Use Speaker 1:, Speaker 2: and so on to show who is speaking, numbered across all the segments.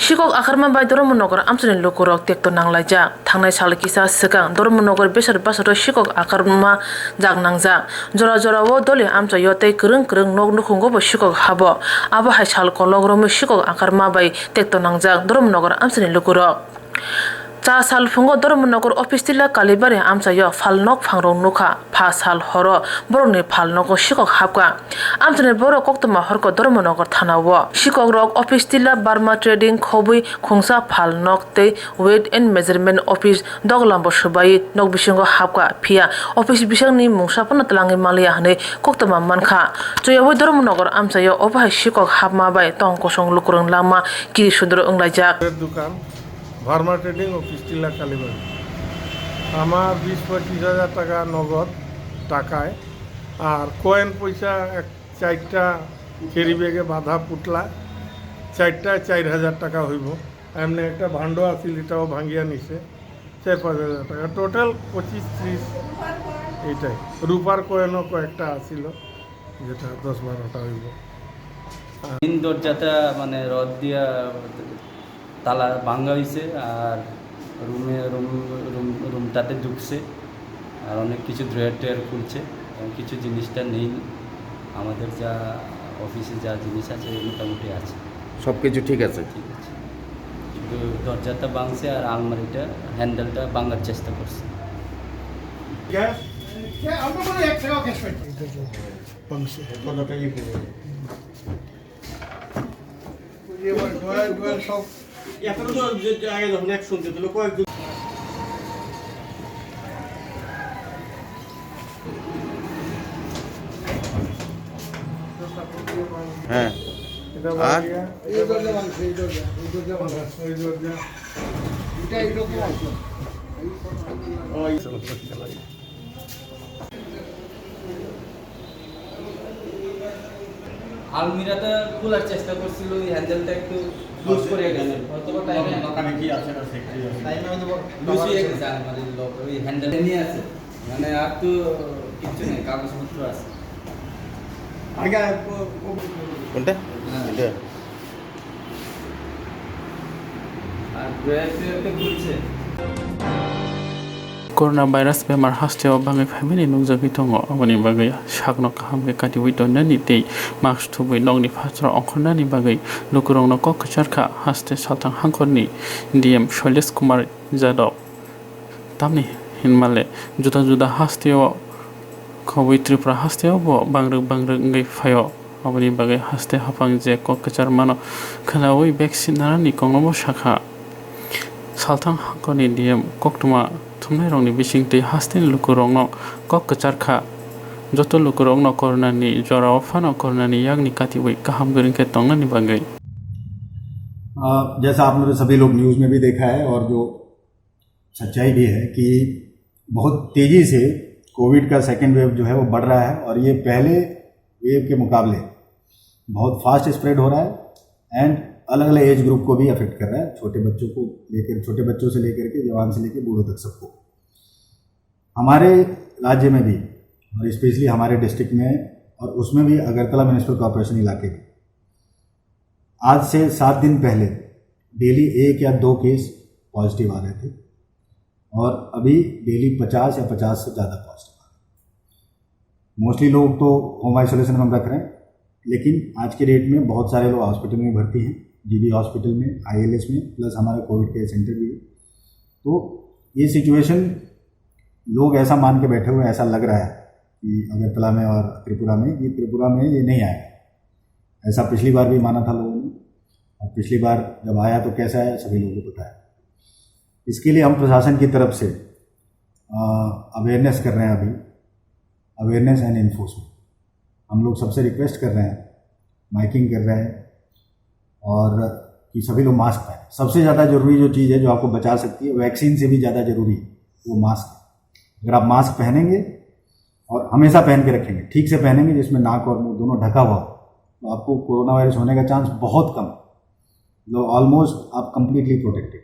Speaker 1: Shikok akarma bai Dormonogor Amsoni Lukurok Tekto Nanglaja, Tangnai Salkisa Sekang, Dormonogor Besar Basaro Shikok akarma Jagnangza, Jora Jora Wo Doli Amsa Yote Kurung Nog Nukungo Shikok Habo, Aba Hachal Kologrom Shikok akarma bai Tekto Nangja, Dormonogor Amsoni Lukurok. Cha sal fungo Dormonogor office tila kalibari amsa yo falnok phangrong nukha pha sal horo boroni falnok shikok hapka amsane boro Koktwma horko Dormonogor thanawo shikok rok office tila Burma trading khobui khungsa falnok te weight and measurement office doglambo subai nok bisingo hapka phia office bisangni mungsapana tlangi malia hane Koktwma mankha choyawi Dormonogor amsa yo obhai shikok hapma bai tong kosong lukurung lama kiri sudro onglajak
Speaker 2: दुकान pharma trading office টিলা কালীবাড়ি আমার 20-25 হাজার টাকা নগদ টাকায় আর coin পয়সা চারটা carry ব্যাগে বাঁধা পুটলা চারটা 4000 টাকা হইব এমনি একটা ভান্ড আছিল এটাও ভাঙিয়া নিছে 4-5 হাজার টাকা টোটাল 25-30 এইটাই রূপার কয়েনও কয়েকটা আছিল যেটা 10-12টা হইব
Speaker 3: তিন দরজাটা মানে রড দিয়া তালা ভাঙা হয়েছে আর রুমটাতে ঢুকছে আর অনেক কিছু ড্রয়ার ট্রয়ার খুলছে এবং কিছু জিনিসটা নেই আমাদের যা অফিসে যা জিনিস আছে মোটামুটি আছে
Speaker 4: সব কিছু ঠিক আছে
Speaker 3: কিন্তু দরজাটা ভাঙছে আর আলমারিটা হ্যান্ডেলটা ভাঙার চেষ্টা করছে
Speaker 5: আগে যখন এক শুনতে দিল কয়েকজন
Speaker 4: হ্যাঁ
Speaker 2: এটা বাকিয়া এই দরজা ভাঙছে এই দরজা ভাঙা এই দরজা এটা এরকম আছে ওই
Speaker 3: আলমিরাটা খোলার চেষ্টা করছিল ওই হ্যান্ডেলটা একটু লুজ করে গেল অথবা টাইমে
Speaker 5: দোকানে কি আছে না সেক্টরি আছে
Speaker 3: টাইমে হয়তো লুজ হয়ে গেছে আলমারির লক ওই হ্যান্ডেল নিয়ে আছে মানে আর তো কিছু নেই কাগজপত্র আছে
Speaker 5: আগে
Speaker 4: কোনটা এটা
Speaker 3: আর ড্রয়ার ট্রয়ারটা খুলছে
Speaker 6: Corona virus bemar hasteo bangai family nungjogi tongo aboni bagai sakno kahamge katiwi tonnani tei mask thubui longni phasra ongkhonani bagai lukurongno kokcharkha haste saltang hangkorni dm Shailesh Kumar Jadov tamni hinmale juda juda hasteo khobui Tripura hasteo bo bangruk ngai phayo aboni bagai haste hapang je kokchar mano khalawi vaccine narani konglobo shakha saltang hangkorni dm Koktwma thumnai rongni bisingtei hastin lukurongno kokcharkha joto lukurongno coronani jorao phano coronani yagni katiwi kaham guringke tongnani bagai
Speaker 7: जैसा आपने तो सभी लोग news में भी देखा है और जो सच्चाई भी है कि बहुत तेज़ी से कोविड का सेकेंड वेव जो है वो बढ़ रहा है और ये पहले वेव के मुकाबले बहुत फास्ट स्प्रेड हो रहा है एंड अलग अलग एज ग्रुप को भी अफेक्ट कर रहा है छोटे बच्चों से लेकर के जवान से लेकर बूढ़ों तक सबको हमारे राज्य में भी और स्पेशली हमारे डिस्ट्रिक्ट में और उसमें भी अगरतला म्यूनिसिपल कॉर्पोरेशन इलाके में आज से 7 दिन पहले डेली 1 या 2 केस पॉजिटिव आ रहे थे और अभी डेली 50 या 50 से ज़्यादा पॉजिटिव आ रहे हैं मोस्टली लोग तो होम आइसोलेशन में हम रख रहे हैं लेकिन आज के डेट में बहुत सारे लोग हॉस्पिटल में भर्ती हैं जीबी हॉस्पिटल में ILS में प्लस हमारा कोविड केयर सेंटर भी है तो ये सिचुएशन लोग ऐसा मान के बैठे हुए ऐसा लग रहा है कि अगरतला में और त्रिपुरा में ये नहीं आया ऐसा पिछली बार भी माना था लोगों ने और पिछली बार जब आया तो कैसा आया सभी लोगों को पता है इसके लिए हम प्रशासन की तरफ से अवेयरनेस कर रहे हैं अभी अवेयरनेस एंड इन्फोर्समेंट हम लोग सबसे रिक्वेस्ट कर रहे हैं माइकिंग कर रहे हैं और कि सभी लोग मास्क पहनें सबसे ज़्यादा ज़रूरी जो चीज़ है जो आपको बचा सकती है वैक्सीन से भी ज़्यादा ज़रूरी है वो मास्क है अगर आप मास्क पहनेंगे और हमेशा पहन के रखेंगे ठीक से पहनेंगे जिसमें नाक और मुंह दोनों ढका हुआ हो तो आपको कोरोना वायरस होने का चांस बहुत कम है ऑलमोस्ट आप कंप्लीटली प्रोटेक्टेड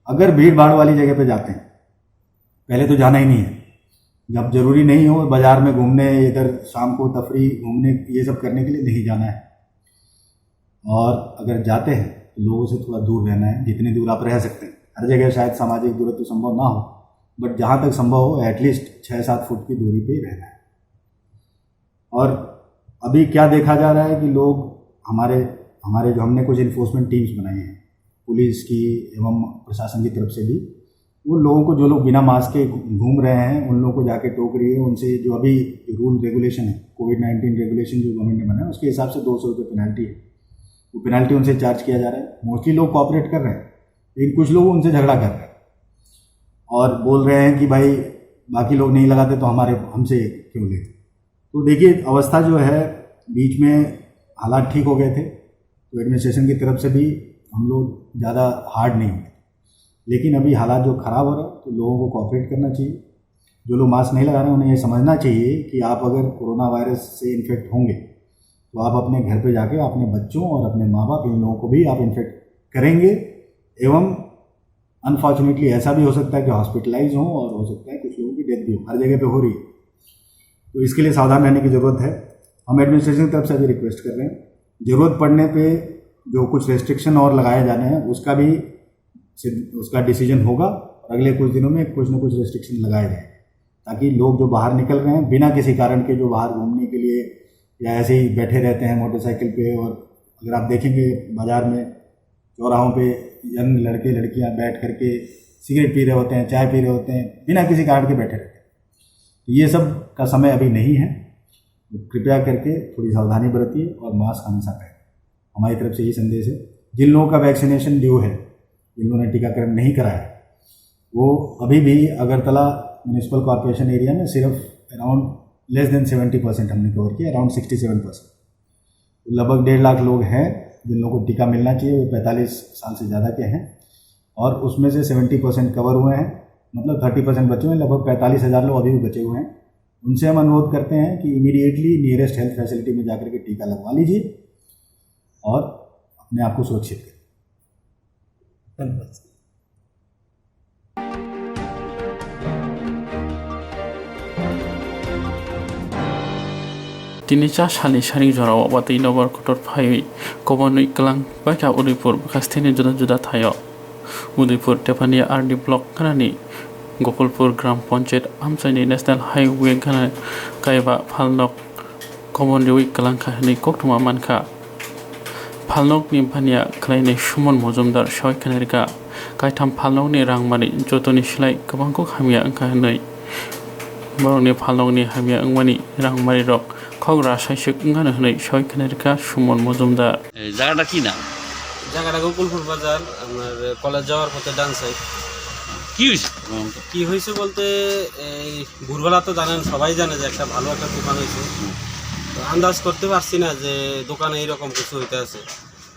Speaker 7: अगर भीड़ भाड़ वाली जगह पे जाते हैं पहले तो जाना ही नहीं है जब ज़रूरी नहीं हो बाज़ार में घूमने इधर शाम को तफरी घूमने ये सब करने के लिए नहीं जाना है और अगर जाते हैं तो लोगों से थोड़ा दूर रहना है, जितनी दूर आप रह सकते हैं। हर जगह शायद सामाजिक दूरत्व संभव ना हो, बट जहाँ तक संभव हो एटलीस्ट 6-7 फुट की दूरी पे ही रहना है। और अभी क्या देखा जा रहा है कि लोग हमारे जो हमने कुछ इन्फोर्समेंट टीम्स बनाई हैं पुलिस की एवं प्रशासन की तरफ से भी, वो लोगों को, जो लोग बिना मास्क के घूम रहे हैं उन लोगों को जाके टोक रही है। उनसे जो अभी रूल रेगुलेशन है, कोविड-19 रेगुलेशन जो गवर्नमेंट ने बनाया उसके हिसाब से 200 रुपये पेनल्टी है, वो पेनल्टी उनसे चार्ज किया जा रहा है। मोस्टली लोग कोऑपरेट कर रहे हैं, लेकिन कुछ लोग उनसे झगड़ा कर रहे हैं और बोल रहे हैं कि भाई बाकी लोग नहीं लगाते तो हमसे क्यों ले। तो देखिए अवस्था जो है, बीच में हालात ठीक हो गए थे तो एडमिनिस्ट्रेशन की तरफ से भी हम लोग ज़्यादा हार्ड नहीं हुए, लेकिन अभी हालात जो ख़राब हो रहे हैं तो लोगों को कोऑपरेट करना चाहिए। जो लोग मास्क नहीं लगा रहे हैं उन्हें ये समझना चाहिए कि आप अगर कोरोना वायरस से इन्फेक्ट होंगे तो आप अपने घर पे जाके अपने बच्चों और अपने माँ बाप इन लोगों को भी आप इन्फेक्ट करेंगे, एवं अनफॉर्चुनेटली ऐसा भी हो सकता है कि हॉस्पिटलाइज हों और हो सकता है कुछ लोगों की डेथ भी हो, हर जगह पे हो रही है। तो इसके लिए सावधान रहने की ज़रूरत है। हम एडमिनिस्ट्रेशन की तरफ से भी रिक्वेस्ट कर रहे हैं, ज़रूरत पड़ने पे जो कुछ रेस्ट्रिक्शन और लगाए जाने हैं उसका डिसीजन होगा और अगले कुछ दिनों में कुछ न कुछ रेस्ट्रिक्शन लगाए जाए, ताकि लोग जो बाहर निकल रहे हैं बिना किसी कारण के, जो बाहर घूमने के लिए या ऐसे ही बैठे रहते हैं मोटरसाइकिल पे, और अगर आप देखेंगे बाज़ार में चौराहों पे यंग लड़के लड़कियां बैठ करके सिगरेट पी रहे होते हैं, चाय पी रहे होते हैं, बिना किसी कारण के बैठे रहते हैं। तो ये सब का समय अभी नहीं है, तो कृपया करके थोड़ी सावधानी बरतिए और मास्क हमेशा पहनें। हमारी तरफ से यही संदेश है। जिन लोगों का वैक्सीनेशन ड्यू है, जिन लोगों ने टीकाकरण नहीं कराया है, वो अभी भी अगरतला म्यूनिसिपल कॉर्पोरेशन एरिया में सिर्फ अराउंड लेस देन 70% हमने कवर किया, अराउंड 67%। तो लगभग 1.5 लाख लोग हैं जिन लोगों को टीका मिलना चाहिए, वो 45 साल से ज़्यादा के हैं, और उसमें से 70% कवर हुए हैं, मतलब 30% बचे हुए हैं। लगभग 45,000 लोग अभी भी बचे हुए हैं। उनसे हम अनुरोध करते हैं कि इमीडिएटली नियरेस्ट हेल्थ फैसिलिटी में जाकर के टीका लगवा लीजिए और अपने आप को सुरक्षित करें। धन्यवाद।
Speaker 6: Tinica sali sari jora wati nobor kotor phai kobonui klang baka Udaipur bakastini juda thayo Udaipur Tepania RD block kanani Gopalpur Gram Panchayat Amchani National Highway kana kaiba phalnok kobonui klang khani Koktwma manka phalnok ni phania khlaini Sumon Mojumdar Shoi Kanerika kaitam phalnok ni rangmani jotoni silai kabangko hamia angka hanai boroni phalnok ni hamia angmani rangmari rok খগরা সাইসক গানে হনে সয় কানেরকা সুমন মজুমদার।
Speaker 3: জায়গাটা কি না?
Speaker 8: জায়গাটা গোকুলপুর বাজার, আমার college যাওয়ার পথে ডান সাইড। কি হয়েছে বলতে এই ভোরবেলা তো জানেন, সবাই জানে যে একটা ভালো একটা দোকান হয়েছে, তো আন্দাজ করতে পারছি না যে দোকানে এইরকম কিছু হইতে আছে।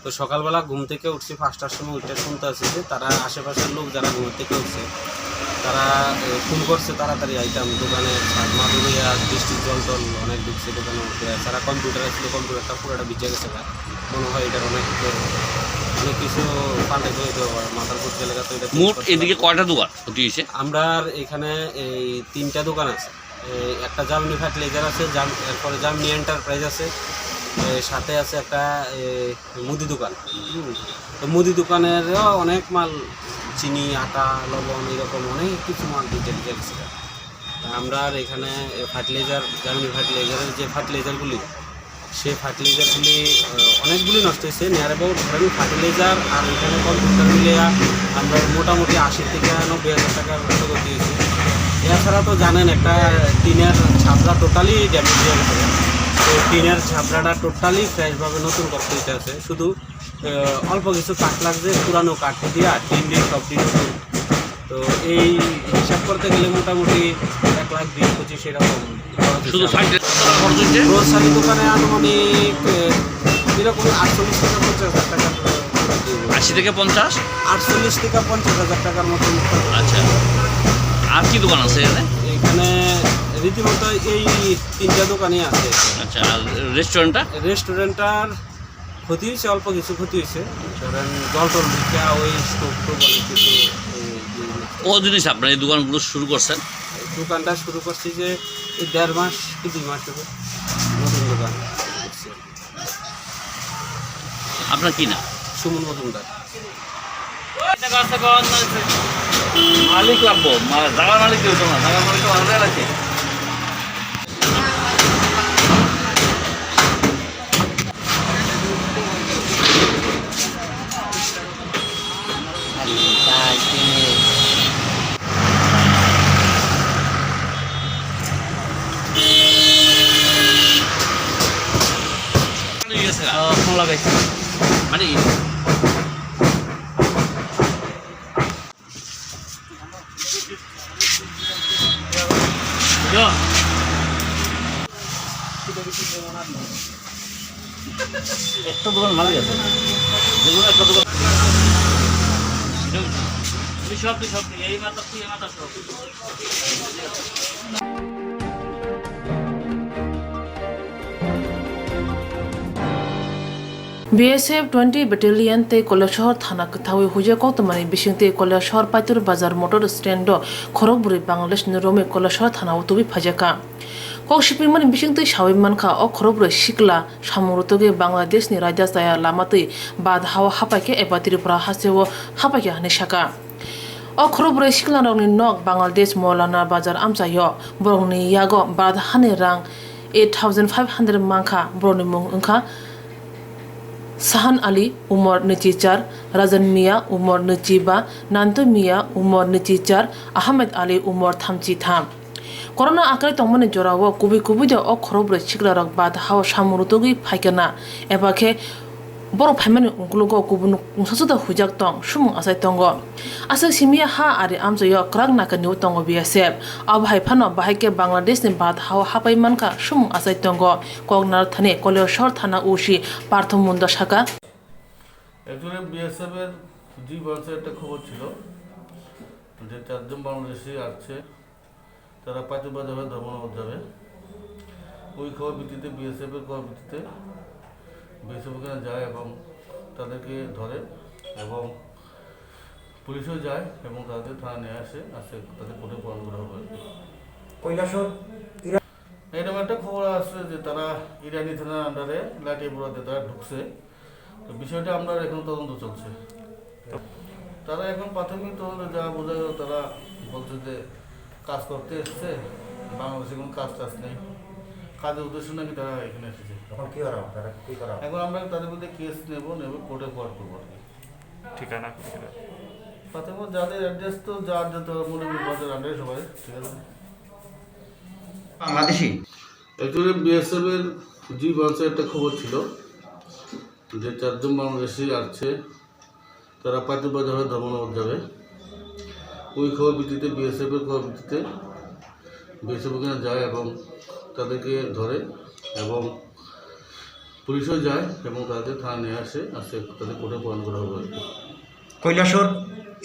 Speaker 8: তো সকালবেলা ঘুম থেকে উঠছি 5টার সময়, উঠে শুনতে আসি যে তারা আশেপাশের লোক যারা ঘুম থেকে উঠছে তারা ফোন করছে তাড়াতাড়ি আইটাম দোকানে, মাদুরি আর বৃষ্টির জল টল অনেক ঢুকছে দোকানের মধ্যে। তারা কম্পিউটার ছিল, কম্পিউটারটা পুরোটা ভিজে গেছে, মনে হয় এটার অনেক কিছু পাল্টে হইতে পারে, মাথার ঘুরতে লেখা। তো এটা
Speaker 3: মোট এদিকে কয়টা দোকান ক্ষতি হয়েছে?
Speaker 8: আমরা এখানে এই 3টা দোকান আছে। একটা জামনি ফার্টিলাইজার আছে, এরপরে জামনি এন্টারপ্রাইজ আছে, সাথে আছে একটা মুদি দোকান। তো মুদি দোকানেরও অনেক মাল, চিনি, আটা, লবণ, এরকম অনেক কিছু মাল ভিজে গেছে। আমরা আর এখানে ফার্টিলাইজার, জার্মানি ফার্টিলাইজারের যে ফার্টিলাইজারগুলি, সেই ফার্টিলাইজারগুলি অনেকগুলি নষ্ট হয়েছে। নিয়ার অ্যাবাউট ধরেন ফার্টিলাইজার আর এখানে কম্পিউটার মিলে আমরা মোটামুটি 80 থেকে 90,000 টাকার মতো ক্ষতি হয়েছে। এছাড়া তো জানেন একটা টিনের ছাপড়া টোটালি ড্যামেজ হয়ে গেছে। তো টিনের ছাপড়াটা টোটালি ফ্রেশভাবে নতুন করতে হইতে আছে, শুধু অল্প কিছু কাঠ লাগছে, পুরানো কাঠ দিয়া টিন দিয়ে সব দিন নতুন। তো এই হিসাব করতে গেলে মোটামুটি 1,20,25 এরকম। গ্রোসারি দোকানে আনুমানিক এরকম 48 থেকে 50,000 টাকার,
Speaker 3: 80 থেকে 50,
Speaker 8: 48 থেকে 50,000 টাকার মতো।
Speaker 3: আচ্ছা, আর কি দোকান আছে
Speaker 8: এখানে? রীতিমতো এই 3টা দোকানই আছে।
Speaker 3: আচ্ছা, আর
Speaker 8: রেস্টুরেন্টটার ক্ষতি হয়েছে, অল্প কিছু ক্ষতি হয়েছে। ধরেন জল টল ভিজা, ওই স্টোভ টোভ অনেক কিছু।
Speaker 3: ও জিনিস আপনার এই দোকানগুলো শুরু করছেন?
Speaker 8: দোকানটা শুরু করছি যে এই 1.5 মাস কি 2 মাস হবে নতুন দোকান।
Speaker 3: আপনার কি না?
Speaker 8: সুমন মজুমদার।
Speaker 9: মালিক লাগবো, জায়গার মালিক কেউ তো না, জায়গার মালিক তো আলাদা আছে। ফোন লাগাইছি মানে একটা দোকান ভালোই আছে, যেগুলো একটা দোকান সব এই মাথা তুই মাথা সব।
Speaker 1: BSF 20 Battalion te Kolashahar Thana Kathawi Huja Koktwmani Bishingte Kolashahar Paitur Bazar Motor Stand Khorogburi Bangladesh Nirome Kolashahar Thana Utubi Phajaka Kokshipimani Bishingte Shawi Manka o Khorogburi Shikla Shamurutoge Bangladesh ni Raja Saya Lamati Bad Hawa Hapake Ebatiri Pra Hasewo Hapake Hanishaka o Khorogburi Shikla Rongni Nok Bangladesh Molana Bazar Amsayo Borongni Yago Bad Hani Rang 8500 Manka Broni Mung Unka Sahan Ali umur Nicicar, Razan Mia umur Niciba, Nanto Mia umur Nicicar, Ahmed Ali umur Thamci Tham. Corona akare tongmani jorawo kubi de o khorobre chiklarok bad hawa shamurutogi phaikena ebake borok phaimani ungkulugo kubun sasuda hujak tong sumung asai tongo asa simia ha ari amjoyo krak naka niu tongo BSF abhai phano bahike Bangladesh ni bad hawa hapai manka sumung asai tongo kognar thane Kolashahar thana ushi পার্থমুন্দ শাখা
Speaker 2: একজনে BSF এর জি বলছে একটা খবর ছিল যে 4 জন বাংলাদেশি আসছে, তারা পাইতুবাজার হয়ে ধর্মনগর যাবে। ওই খবর ভিত্তিতে বিএসএফ এর খবর ভিত্তিতে বিএসএফ ওখানে যায় এবং তাদেরকে ধরে এবং পুলিশও যায় এবং তাদের থানা নিয়ে আসে তাদের কোর্টে প্রদান করা হবে। এরকম একটা খবর আসছে যে তারা ইরানি থানার আন্ডারে লাঠিপুরাতে তারা ঢুকছে। তো বিষয়টা আমরা এখন তদন্ত চলছে। তারা এখন প্রাথমিক তদন্তে যা বোঝা গেল তারা বলছে যে কাজ করতে এসছে, বাংলাদেশে কোনো কাজ নেই, কাজের উদ্দেশ্য নাকি তারা এখানে এসেছে। এখন আমরা তাদের মধ্যে কেস নেব কোর্টে ফরওয়ার্ড করবো আর কি।
Speaker 9: ঠিকানা
Speaker 2: প্রাথমিক যাদের অ্যাড্রেস তো যার মূল বাজার আন্ডারে সবাই ঠিক আছে।
Speaker 4: বাংলাদেশি
Speaker 2: একজনের বিএসএফ এর জি বলছে একটা খবর ছিল যে 4 জন বাংলাদেশি আসছে, তারা পাইতুবাজার হয়ে ধর্মনগর যাবে। ওই খবর ভিত্তিতে বিএসএফ এর খবর ভিত্তিতে বিএসএফ ওখানে যায় এবং তাদেরকে ধরে এবং পুলিশও যায় এবং তাদের থানা নিয়ে আসে তাদের কোর্টে প্রদান করা হবে।
Speaker 4: কৈলাসহর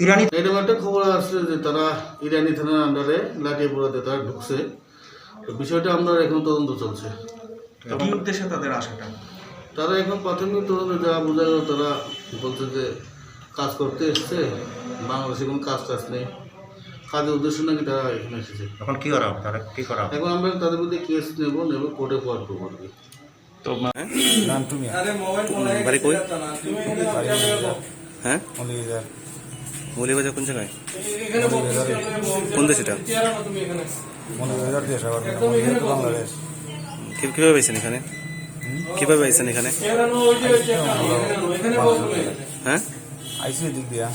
Speaker 4: ইরানি
Speaker 2: এরকম একটা খবর আসছে যে তারা ইরানি থানার আন্ডারে লাঠিপুরাতে তারা ঢুকছে। তো বিষয়টা আমরা এখন তদন্ত চলছে।
Speaker 4: কি উদ্দেশ্যে তাদের আসাটা?
Speaker 2: তারা এখন প্রাথমিক তদন্তে যা বোঝা গেল তারা বলছে যে কাজ করতে এসছে, বাংলাদেশে কোনো কাজ নেই, কাজের উদ্দেশ্য নাকি তারা এখানে এসেছে।
Speaker 4: এখন কি করা হবে? তারা কি করা হবে?
Speaker 2: এখন আমরা তাদের মধ্যে কেস নেব কোর্টে ফরওয়ার্ড করবো আর কি।
Speaker 9: তো
Speaker 4: নাম তুমি
Speaker 10: বাড়ি কই? হ্যাঁ মৌলিবাজার কোন জায়গায়? কোন দেশ এটা?
Speaker 7: বাংলাদেশ।
Speaker 10: কিভাবে পাইছেন এখানে? কিভাবে পাইছেন এখানে? হ্যাঁ
Speaker 7: আইসি দিক দিয়া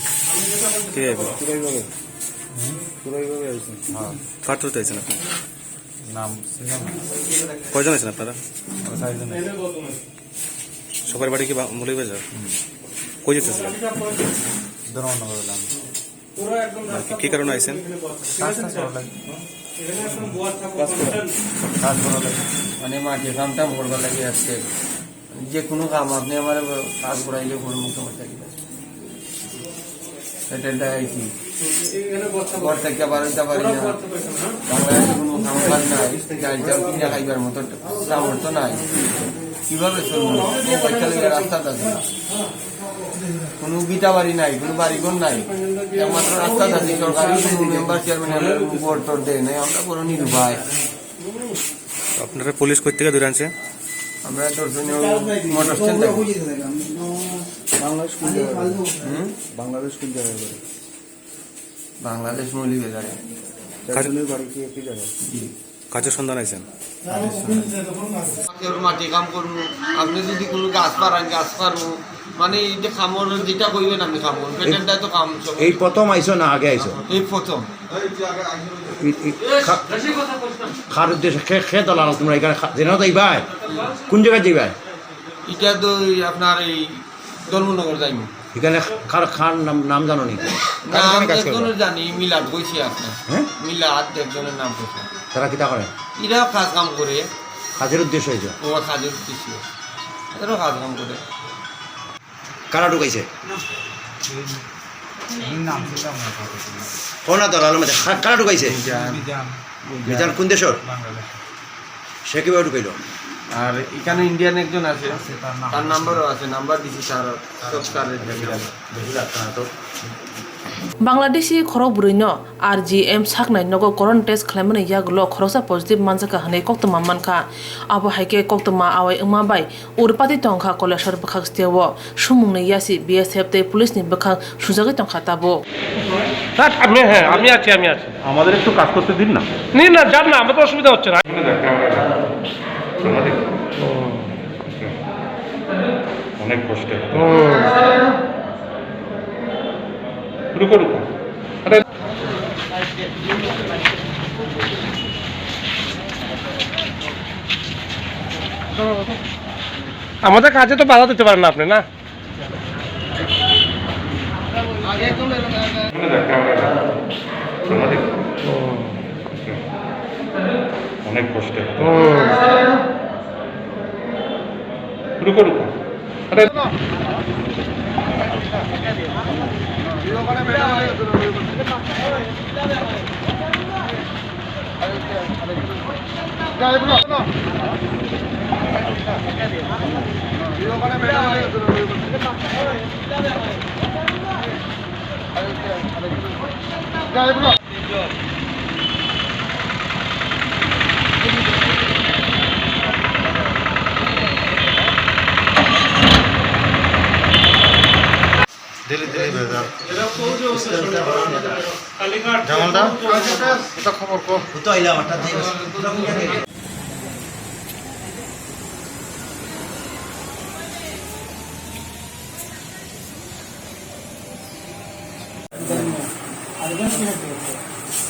Speaker 10: কিভাবে কার থ্রুতে আইছেন আপনি?
Speaker 7: নাম
Speaker 10: কয়জন আছেন আপনারা? সবার বাড়ি কি মৌলিবাজার? কই যেতেছিলেন? কি কারণে আইছেন?
Speaker 8: মানে মাঠে কামটা করবার লাগে আসছে, যে কোনো কাম আপনি আমার কাজ করাইলে করবো তোমার চাকরি সেটা আইছি ঘর থেকে বাড়াইতে পারি না। বাংলাদেশে কোনো কাম কাজ নাই, চাল চাল কিনে খাইবার মতো সামর্থ্য নাই, কিভাবে চলবো? রাস্তাটা আছে না, কোনো বিটা বাড়ি নাই, কোনো বাড়িঘর নাই, একমাত্র রাস্তা আছে। সরকারি কোনো মেম্বার চেয়ারম্যান ভোট টোট দেয় নাই, আমরা কোনো নির্ভয়।
Speaker 10: আপনারা পুলিশ কই থেকে দূরে আনছে?
Speaker 8: আমরা মোটর স্ট্যান্ড
Speaker 2: বাংলাদেশ কোন জায়গায় বাড়ি?
Speaker 8: বাংলাদেশ মৌলিবাজারে।
Speaker 2: চারজনের বাড়ি কি একই জায়গায়?
Speaker 10: কাজের সন্ধান আছেন?
Speaker 8: মাটি কাম করবো, আপনি যদি কোনো গাছ পাড়ান গাছ পারবো, মানে এই যে খামর যেটা কইবেন আপনি খামর পেটেন্টটাই তো কাম সব।
Speaker 4: এই প্রথম আইসো না আগে আইসো?
Speaker 8: এই প্রথম।
Speaker 4: খার উদ্দেশ্যে খে দলাল তোমরা এখানে জেনেও যাইবাই? কোন জায়গায় যাইবাই?
Speaker 8: এটা তো আপনার এই ধর্মনগর যাইব।
Speaker 4: এখানে খার খার নাম জানো নি?
Speaker 8: নাম একজনের জানি, মিলাদ কইছি আপনার।
Speaker 4: হ্যাঁ,
Speaker 8: মিলাদ একজনের নাম কইছি।
Speaker 4: তারা কিতা করে?
Speaker 8: এরাও কাজ কাম করে।
Speaker 4: কাজের উদ্দেশ্য হয়েছে?
Speaker 8: ও কাজের উদ্দেশ্য এরাও কাজ কাম করে।
Speaker 4: কারা ঢুকাইছে? কোনা দলাল মধ্যে কারা ঢুকাইছে? মিজান কোন দেশর? সে কিভাবে ঢুকাইল?
Speaker 8: আর এখানে ইন্ডিয়ান একজন আছে, তার নাম্বারও আছে, নাম্বার দিছি তার সৎকারের।
Speaker 1: Bangladeshi খরক বুড়িনো RGM saknai nogo koron test khlamani yagulo khorosa positive manjaka hane Koktwma manka abo haike Koktwma awai uma bai urpati tongkha kolashar bakhak stewo sumungni yasi BSF te police ni bakhak sujagi tongkha tabo
Speaker 9: আমি হ্যাঁ আমি আছি
Speaker 10: আমাদের একটু কাজ করতে দিন না।
Speaker 9: নিন না যান না, আমাদের অসুবিধা হচ্ছে না।
Speaker 10: অনেক কষ্টে
Speaker 9: রুকো রুকো। আরে আমাদের কাজে তো বাধা দিতে পারেন না আপনি, না?
Speaker 10: অনেক কষ্টে
Speaker 9: রুকো রুকো। আরে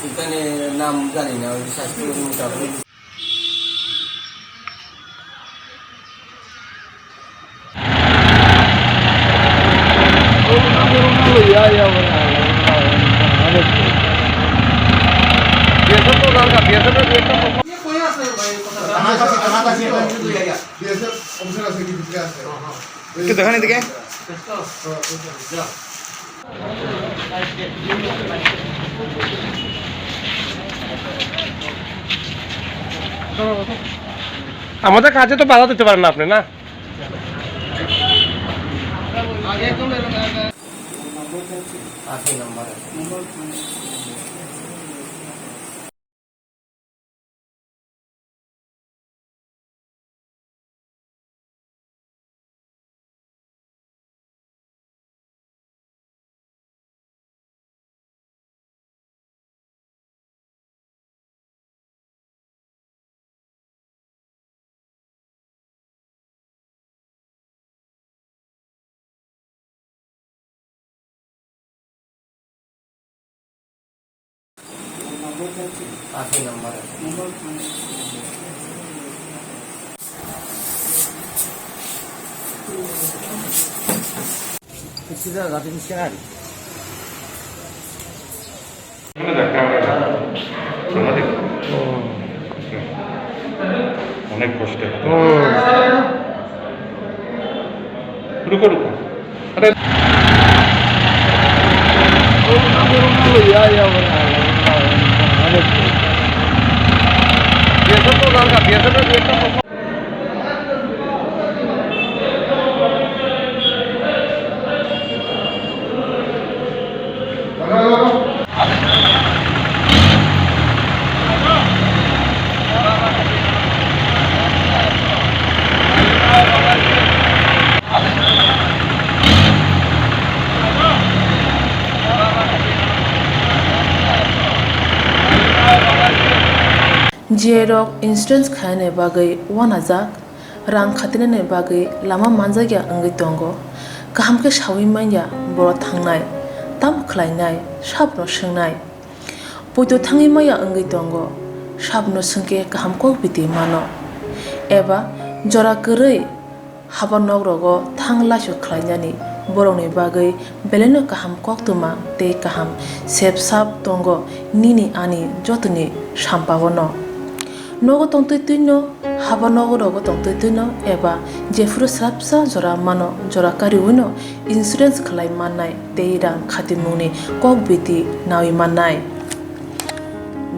Speaker 8: এখানে নাম জানি না, ওই স্বাস্থ্য মোটামুটি।
Speaker 10: একটু দেখান এদিকে।
Speaker 9: আমাদের কাজে তো বাধা দিতে পারেন না আপনি, না?
Speaker 10: অনেক কষ্টে
Speaker 9: রুকো রুকো। আরে
Speaker 1: Jerok insurance khane bagai wanajak rang khatinane bagai lama manjagya angai tongo kaham ke shawi manya boro thangnai tam khlainai sabno swngnai poito thangi maya angai tongo sabno sungke kaham ko biti mano eba jora korei habanok rogo thanglasho khlainani borongni bagai beleno kaham koktwma tei kaham sep sap tongo nini ani jotoni sampawono nogo tongtui tuino habanogo rogo tongtui tuino eba jefuru srapsa jora mano jora kariwino insurance khlai manai tei rang khatimungni kokbiti nawi manai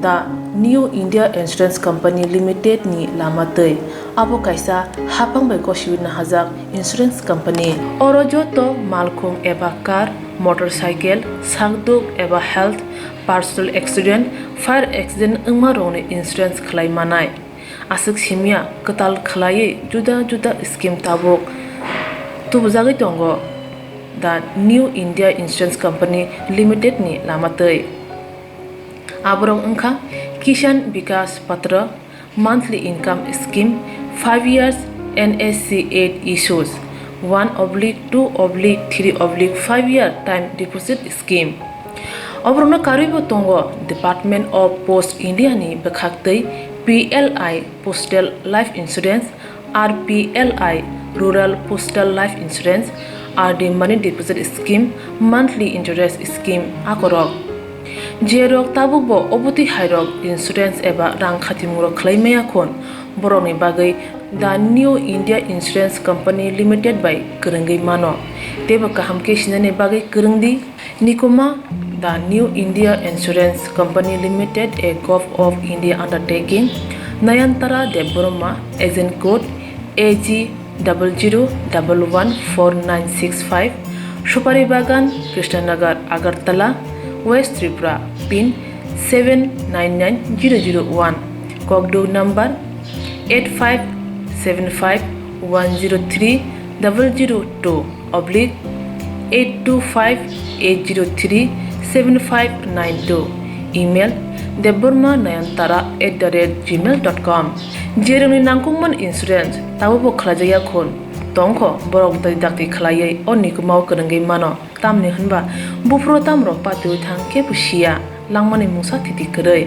Speaker 1: The New India Insurance Company Limited ni lamatei abo kaisa hapang bai kosiwina hajak insurance company oro joto malkhung eba car motorcycle sakduk eba health personal accident fire accident ungma rongni insurance khlai manai asuk simia katal khlai juda juda scheme tabuk tubujagoi tongo The New India Insurance Company Limited ni lamatei aborok ungkha Kisan Vikas Patra monthly income scheme 5 years NSC 8 issues 1/2/3/5 year time deposit scheme obrona karibo tongo Department of Post India ni bekhaktei PLI Postal Life Insurance RPLI Rural Postal Life Insurance RD Money Deposit Scheme monthly interest scheme akorok Jerok tabukbo oboti hairok insurance eba rang khatimuro khlaimaya khon borokni bagai The New India Insurance Company Limited by Kurungai mano teba kaham ke sinane bagai kurungdi nikoma The New India Insurance Company Limited a Gulf of India undertaking Nayantara Deborma agent code AG 00114965 Supari Bagan Krishnanagar Agartala West Tripura pin 799001 Kokdo number 85751002/8258037592 email debormanayantara@gmail.com jerongni nangkukman insurance tabobo khlajaya khon tongkho borok dai dakti khlaiye onnikumau kurungai mano tamni hunba bufro tamro patu thang ke pusia langmani mungsa thiti korei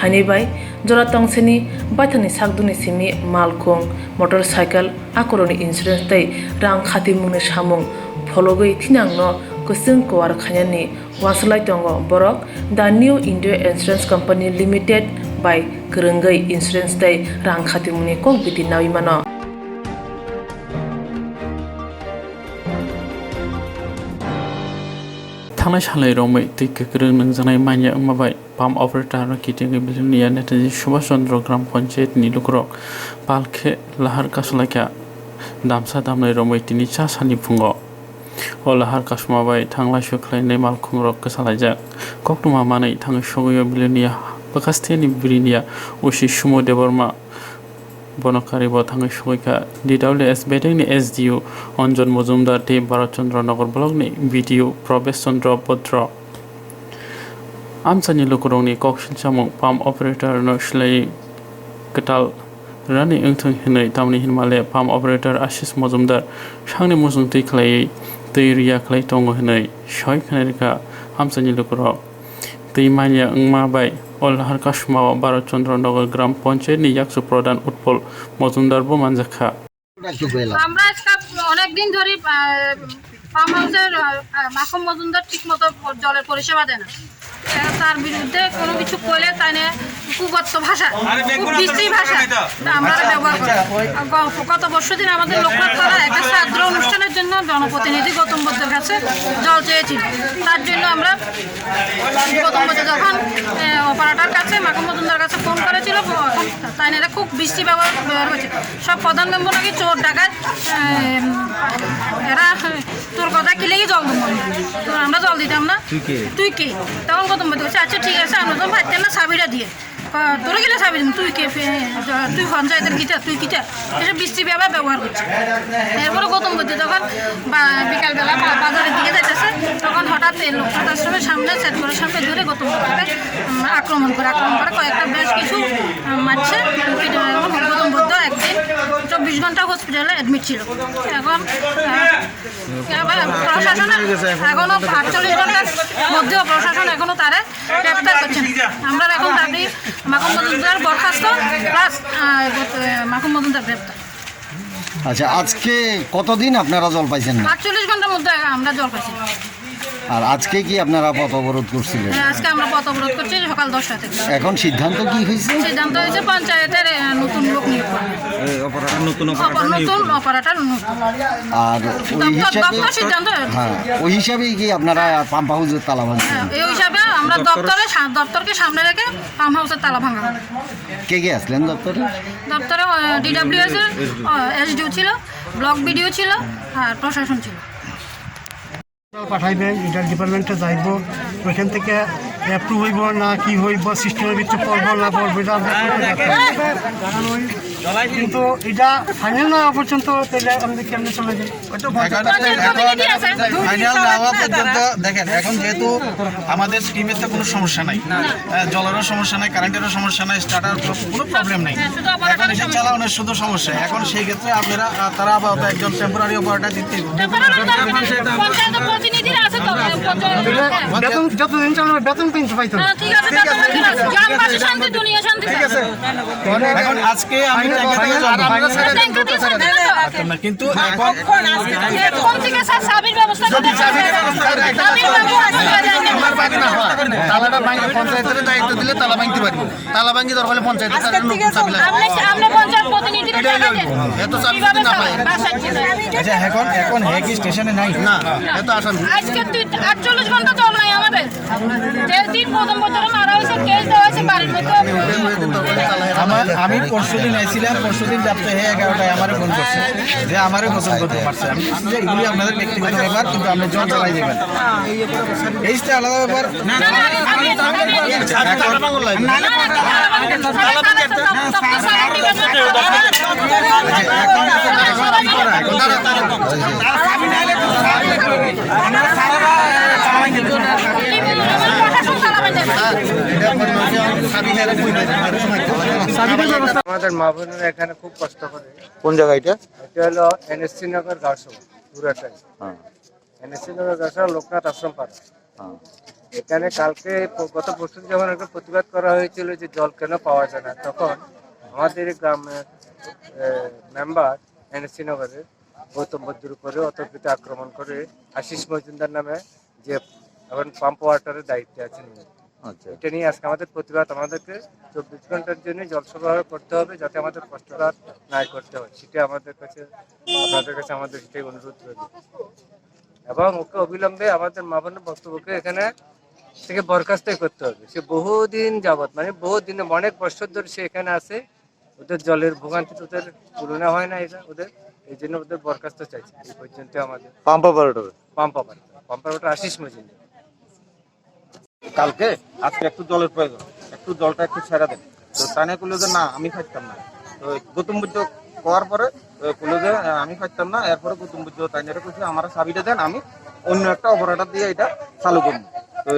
Speaker 1: hani bai jora tongseni baithani sakduni simi malkhung motorcycle akoroni insurance tai rang khati mungni samung phologoi thinangno kusung kwar khanyani waslai tongo borok The New India Insurance Company Limited by Kurungai Insurance tai rang khati mungni kokbiti nawi mano
Speaker 6: थांनाय सालाय रमै दैखोख्रों नोंजानाय मानिया माबाय pump operator किटिंग बिलनिया नेताजी सुभाष चंद्र ग्राम पंचायत नि लुकरक पालखे लाहार कासलायका दामसा दामनाय रमै तिनि चा सानि फुङाव अ लाहार कासमाबाय थांलाय सुख्लायनाय मालखुंरक कसालायजा कक्टमा मानै थाङै सगयो बिलनिया बकास्तेनि बिरिनिया उसि सुमो देबरमा बनकारिब थाङै सगयका DWS बेटेंनि SDU अंजन मजुमदार टे भारतचंद्र नगर ब्लकनि BDO प्रवेश चंद्र पत्र आमसानि लुकरंनि कक्सिन सामुं पाम्प ऑपरेटर न सिलाय कटाल रानि ओंथों हिनै तामनि हिनमाले पाम्प ऑपरेटर आशिष मजुमदार सांनि मुसुं दै खलायै दै रिया खलाय दङ हिनै सय खनारिका आमसानि लुकरक दै मानिया ओंमाबाय अल्लाहार कासमाव भारतचंद्र नगर ग्राम पंचायतनि याकसु प्रधान उत्पल मजुमदारबो मानजाखा
Speaker 11: আমরা অনেকদিন ধরে পাম্প হাউসের মাখন মজুমদার ঠিক মতো জলের পরিষেবা দেয় না তার বিরুদ্ধে কোনো কিছু করলে তাই না কুগত ভাষা খুব বিশ্রী ভাষা আমরা ব্যবহার করি গত বছর দিন আমাদের লোকনাথ পাড়া একটা শ্রাদ্ধ অনুষ্ঠানের জন্য জনপ্রতিনিধি গৌতম বুদ্ধের কাছে জল চেয়েছিল তার জন্য আমরা গৌতম বুদ্ধ যখন অপারেটর কাছে মাখন মজুমদার কাছে ফোন করেছিল তাই না খুব বিশ্রী ব্যবহার হয়েছে সব প্রধান মেম্বার নাকি চোর ডাকাত এরা তোর কথা কি লেগে জল দেবো আমরা জল দিতাম না তুই কে তখন গৌতম বুদ্ধ বলছে আচ্ছা ঠিক আছে আমরা তো ভাবতেন না চাবিটা দিয়ে তোরা গেলে চাবি দিম তুই কে তুই পঞ্চায়েতের গীতা তুই কিটা এসব বৃষ্টি ব্যবহার করছে। এরপরে গৌতম বুদ্ধ যখন বিকালবেলা বাজারের দিকে যাইতেছে তখন হঠাৎ লোকনাথ আশ্রমের সামনে সেট করে সামনে ধরে গৌতম বুদ্ধকে আক্রমণ করে কয়েকটা বেশ কিছু মারছে। গৌতম বুদ্ধ একদিন 24 ঘন্টা হসপিটালে অ্যাডমিট ছিল। এখন প্রশাসনের এখনো 48 ঘন্টার মধ্যেও প্রশাসন এখনো তারা গ্রেপ্তার করছেন। আমরা এখন দাবি মাখন মজুমদার বরখাস্ত প্লাস মাখন মজুমদার গ্রেপ্তার।
Speaker 4: আচ্ছা, আজকে কতদিন আপনারা জল পাইছেন না?
Speaker 11: 48 ঘন্টার মধ্যে আমরা জল পাইছি।
Speaker 4: আর আজকে কি আপনারা পথ অবরোধ করছিলেন?
Speaker 11: আজকে আমরা পথ অবরোধ করছি সকাল 10টা থেকে।
Speaker 4: এখন সিদ্ধান্ত কি হয়েছে?
Speaker 11: সিদ্ধান্ত হয়েছে পঞ্চায়েতের নতুন লোক নিয়োগ করবে, নতুন অপারেটর।
Speaker 4: আর ওই হিসাবেই কি আপনারা পাম্প হাউসের তালা ভাঙছেন?
Speaker 11: এই হিসাবে আমরা দপ্তরকে সামনে রেখে পাম্প হাউসের তালা ভাঙা।
Speaker 4: কে কে আসলেন দপ্তরে?
Speaker 11: দপ্তরে DWS এর SDO ছিল, ব্লক BDO ছিল আর প্রশাসন ছিল।
Speaker 12: পাঠাইবে এটা ডিপার্টমেন্টে যাইব, ওইখান থেকে অ্যাপ্রুভ হইব না কি হইব, সিস্টেমের ভিতরে পড়ব না পড়ব এটা কিন্তু এটা ফাইনাল না হওয়া পর্যন্ত তাহলে আমাদের কেমনে চলে যায়
Speaker 13: ফাইনাল না হওয়া পর্যন্ত। দেখেন এখন যেহেতু আমাদের স্কিমের তো কোনো সমস্যা নাই, জলেরও সমস্যা নাই, কারেন্টেরও সমস্যা নাই, স্টার্টার কোনো প্রবলেম নেই, এখন এসে চালানোর শুধু সমস্যা। এখন সেই ক্ষেত্রে আপনারা তারা আপাতত একজন টেম্পোরারি অপারেটর দিতেই
Speaker 12: যতদিন চালাবে বেতন কিন্তু পাইতো না।
Speaker 13: এখন আজকে আমি কিন্তু
Speaker 12: পঞ্চায়েতের দায়িত্ব দিলে তালা ভাঙতে পারবো, তালা ভাঙি দরকার হলে পঞ্চায়েত এত চাবি না পাই।
Speaker 13: আচ্ছা, এখন হে কি স্টেশনে নাই?
Speaker 12: না, এত আসামি
Speaker 11: আজকে 48 ঘন্টা চল নাই আমাদের। যেদিন প্রথম বছর মারা হয়েছে কেস দেওয়া হয়েছে বাড়ির মধ্যে।
Speaker 13: আমি পরশুদিন আইছিলাম, পরশুদিন রাত্রে 11টায় আমারে ফোন করছে যে আমারে গোসল করতে পারছে। আমি যে এগুলি আপনাদের ব্যক্তিগত ব্যাপার, কিন্তু আপনি জল চালাই দেবেন এইটা আলাদা ব্যাপার।
Speaker 2: আমাদের মা বোনেরা এখানে খুব কষ্ট করে।
Speaker 13: কোন জায়গা এটা?
Speaker 2: এটা হলো NSC নগর গাছসভা পুরাটাই। NSC নগর গাছসভা লোকনাথ আশ্রম পাড়া। এখানে কালকে গত পরশু যখন একটা প্রতিবাদ করা হয়েছিল যে জল কেন পাওয়া যায় না, তখন আমাদের গ্রামের মেম্বার NSC নগরের গৌতম বুদ্ধের উপরে অতর্কিত আক্রমণ করে আশিস মজুমদার নামে যে এখন পাম্প ওয়াটারের দায়িত্বে আছেন, এটা নিয়ে আজকে আমাদের প্রতিবাদ। আমাদেরকে 24 ঘন্টার জন্য জল সরবরাহ করতে হবে যাতে আমাদের কষ্টটা না করতে হয়, সেটা আমাদের কাছে আপনাদের কাছে আমাদের সেটাই অনুরোধ রইল। এবং ওকে অবিলম্বে আমাদের মা বোনের বক্তব্যকে এখানে থেকে বরখাস্ত করতে হবে। সে বহুদিন যাবৎ, মানে বহুদিনে অনেক বছর ধরে সে এখানে আছে। ওদের জলের ভোগান্তি ওদের তুলনা হয় না, এটা ওদের এই জন্য ওদের বরখাস্ত চাইছে। এই পর্যন্ত আমাদের পাম্প অপারেটর আশিস মজুমদার।
Speaker 13: কালকে আজকে একটু জলের প্রয়োজন, একটু জলটা একটু ছেড়ে দেন। তো টানে করলো যে না আমি খাইতাম না, তো গৌতম বুদ্ধ হওয়ার পরে করলো যে আমি খাইতাম না। এরপরে গৌতম বুদ্ধ তাইনারে করছে আমার চাবিটা দেন, আমি অন্য একটা অপারেটর দিয়ে এটা চালু করবো। তো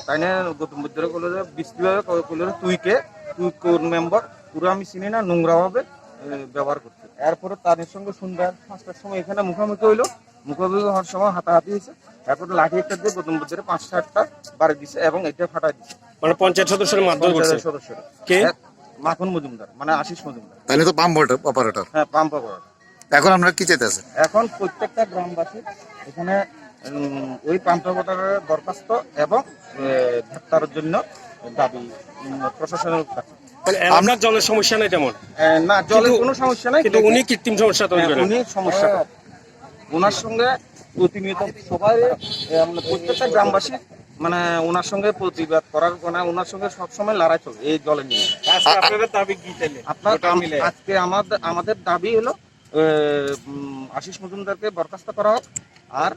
Speaker 13: তাইনে গৌতম বুদ্ধরে করলো যে বৃষ্টিভাবে করলো তুই কে, তুই কোন মেম্বার, পুরো আমি চিনি না, নোংরাভাবে ব্যবহার করছি। এরপরে তার সঙ্গে সন্ধ্যা 5টার সময় এখানে মুখোমুখি হইলো, মুখোমুখি হওয়ার সময় হাতাহাতি হয়েছে। এরপর লাঠি একটা দিয়ে গৌতম বুদ্ধের 5-6টা বাড়ি দিচ্ছে এবং এটা ফাটাই দিচ্ছে।
Speaker 10: মানে পঞ্চায়েত সদস্যের মাধ্যমে
Speaker 13: সদস্যরা কে? মাখন মজুমদার, মানে আশিস মজুমদার।
Speaker 14: তাহলে তো পাম্প অপারেটর।
Speaker 13: হ্যাঁ, পাম্প অপারেটর।
Speaker 14: এখন আমরা কি চাইতেছি?
Speaker 13: এখন প্রত্যেকটা গ্রামবাসী এখানে ওই পাম্প অপারেটরের দরখাস্ত এবং গ্রেপ্তারের জন্য দাবি প্রশাসনের কাছে।
Speaker 10: আপনার জলের সমস্যা নাই তেমন?
Speaker 13: না, জলের কোনো সমস্যা নাই,
Speaker 10: কিন্তু উনি কৃত্রিম সমস্যা তৈরি করেন।
Speaker 13: উনি সমস্যা, ওনার সঙ্গে প্রতিনিয়ত সবাই প্রত্যেকটা গ্রামবাসী মানে ওনার সঙ্গে প্রতিবাদ করার, মানে ওনার সঙ্গে সবসময় লড়াই চলে এই জলের নিয়ে।
Speaker 10: আপনাদের দাবি কি তাহলে?
Speaker 13: আজকে আমাদের দাবি হলো আশিস মজুমদারকে বরখাস্ত করা হোক আর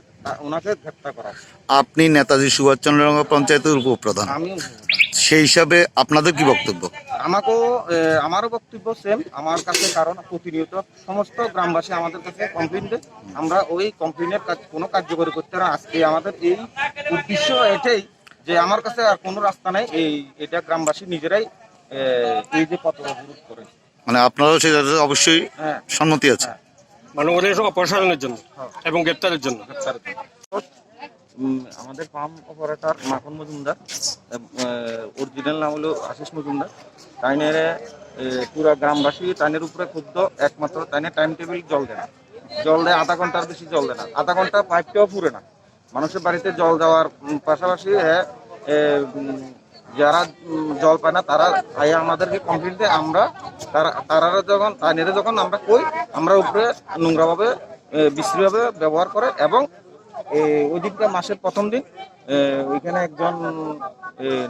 Speaker 13: ওনাকে গ্রেপ্তার করা হোক।
Speaker 14: আপনি নেতাজি সুভাষচন্দ্র পঞ্চায়েতের উপপ্রধান,
Speaker 13: আমি
Speaker 14: সেই হিসাবে আপনাদের কি বক্তব্য?
Speaker 13: আমারও বক্তব্য সেম আমার কাছে, কারণ প্রতিনিয়ত সমস্ত গ্রামবাসী আমাদের কাছে কমপ্লেন দেয়, আমরা ওই কমপ্লেনের কোনো কার্যকরী করতে না। আজকে আমাদের এই উদ্দেশ্য এটাই যে আমার কাছে আর কোনো রাস্তা নাই, এটা গ্রামবাসী নিজেরাই এই যে পথ অবরোধ করে।
Speaker 14: মানে আপনারাও সেটাতে অবশ্যই সম্মতি আছে,
Speaker 10: মানে ওদের অপসারণের জন্য এবং গ্রেপ্তারের জন্য।
Speaker 13: আমাদের ফার্ম অপারেটর মাখন মজুমদার, অরিজিনাল নাম হলো আশিস মজুমদার, তাইনের পুরা গ্রামবাসী তাইনের উপরে ক্ষুব্ধ। একমাত্র তাইনের টাইম টেবিল জল দেয় না, জল দেয় আধা ঘন্টার বেশি জল দেয় না, আধা ঘন্টা পাইপটাও পুরে না। মানুষের বাড়িতে জল দেওয়ার পাশাপাশি যারা জল পায় না তারা আমাদেরকে কমপ্লেন দেয়। আমরা তারা যখন তাইনেরে যখন আমরা কই, আমরা উপরে নোংরাভাবে বিশ্রীভাবে ব্যবহার করে। এবং ওই দিনটা মাসের প্রথম দিন ওইখানে একজন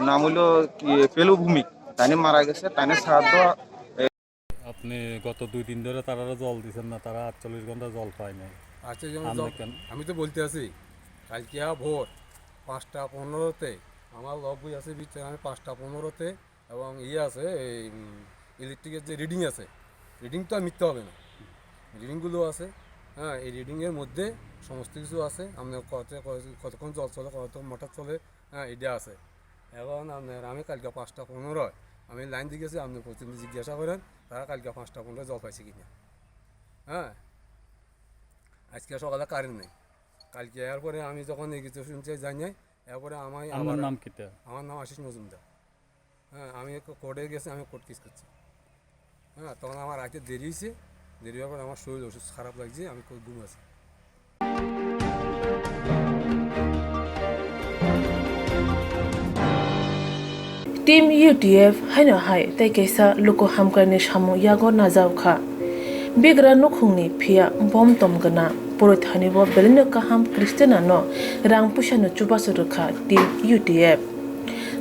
Speaker 13: নাম হইলো পেলু ভূমি, তাইনে মারা গেছে। তাইনে শ্রাদ্ধ
Speaker 15: আপনি গত 2 দিন ধরে তারা জল দিচ্ছেন না, তারা 48 ঘন্টা জল পায় নাই।
Speaker 16: আচ্ছা, আমি তো বলতে আছি কালকে ভোর 5:15-তে আমার লগ বই আছে বিচ্ছেন, আমি 5:15-তে এবং আছে এই ইলেকট্রিকের যে রিডিং আছে, রিডিং তো আর মিথ্যা হবে না, রিডিংগুলো আছে। হ্যাঁ, এই রিডিংয়ের মধ্যে সমস্ত কিছু আছে। আপনার কতক্ষণ জল চলে, কত মোটর চলে, হ্যাঁ এটা আছে। এখন আপনার আমি কালকে 5:15 আমি লাইন দিয়ে গেছি, আপনি প্রতিদিন জিজ্ঞাসা করেন তারা কালকে 5:15 জল পাইছে কিনা। হ্যাঁ, আজকে সকালে কারেন্ট নেই। কালকে এরপরে আমি যখন এই কিছু শুনছি যাই নাই, এরপরে আমার
Speaker 15: নাম কি?
Speaker 16: আমার নাম আশিস মজুমদার। হ্যাঁ, আমি কোর্টে গেছি, আমি কোর্ট কেস করছি। হ্যাঁ, তখন আমার রাতে দেরি হয়েছে, দেরি হওয়ার পরে আমার শরীর ওষুধ খারাপ লাগছে, আমি ঘুম আছি।
Speaker 1: Team UTF haino hai tai kaisa luko hamkani samu yago najauka bigra nukhungni phia bom tomgana porothani bo belino kaham kristena no rangpusano chubasurukha team UTF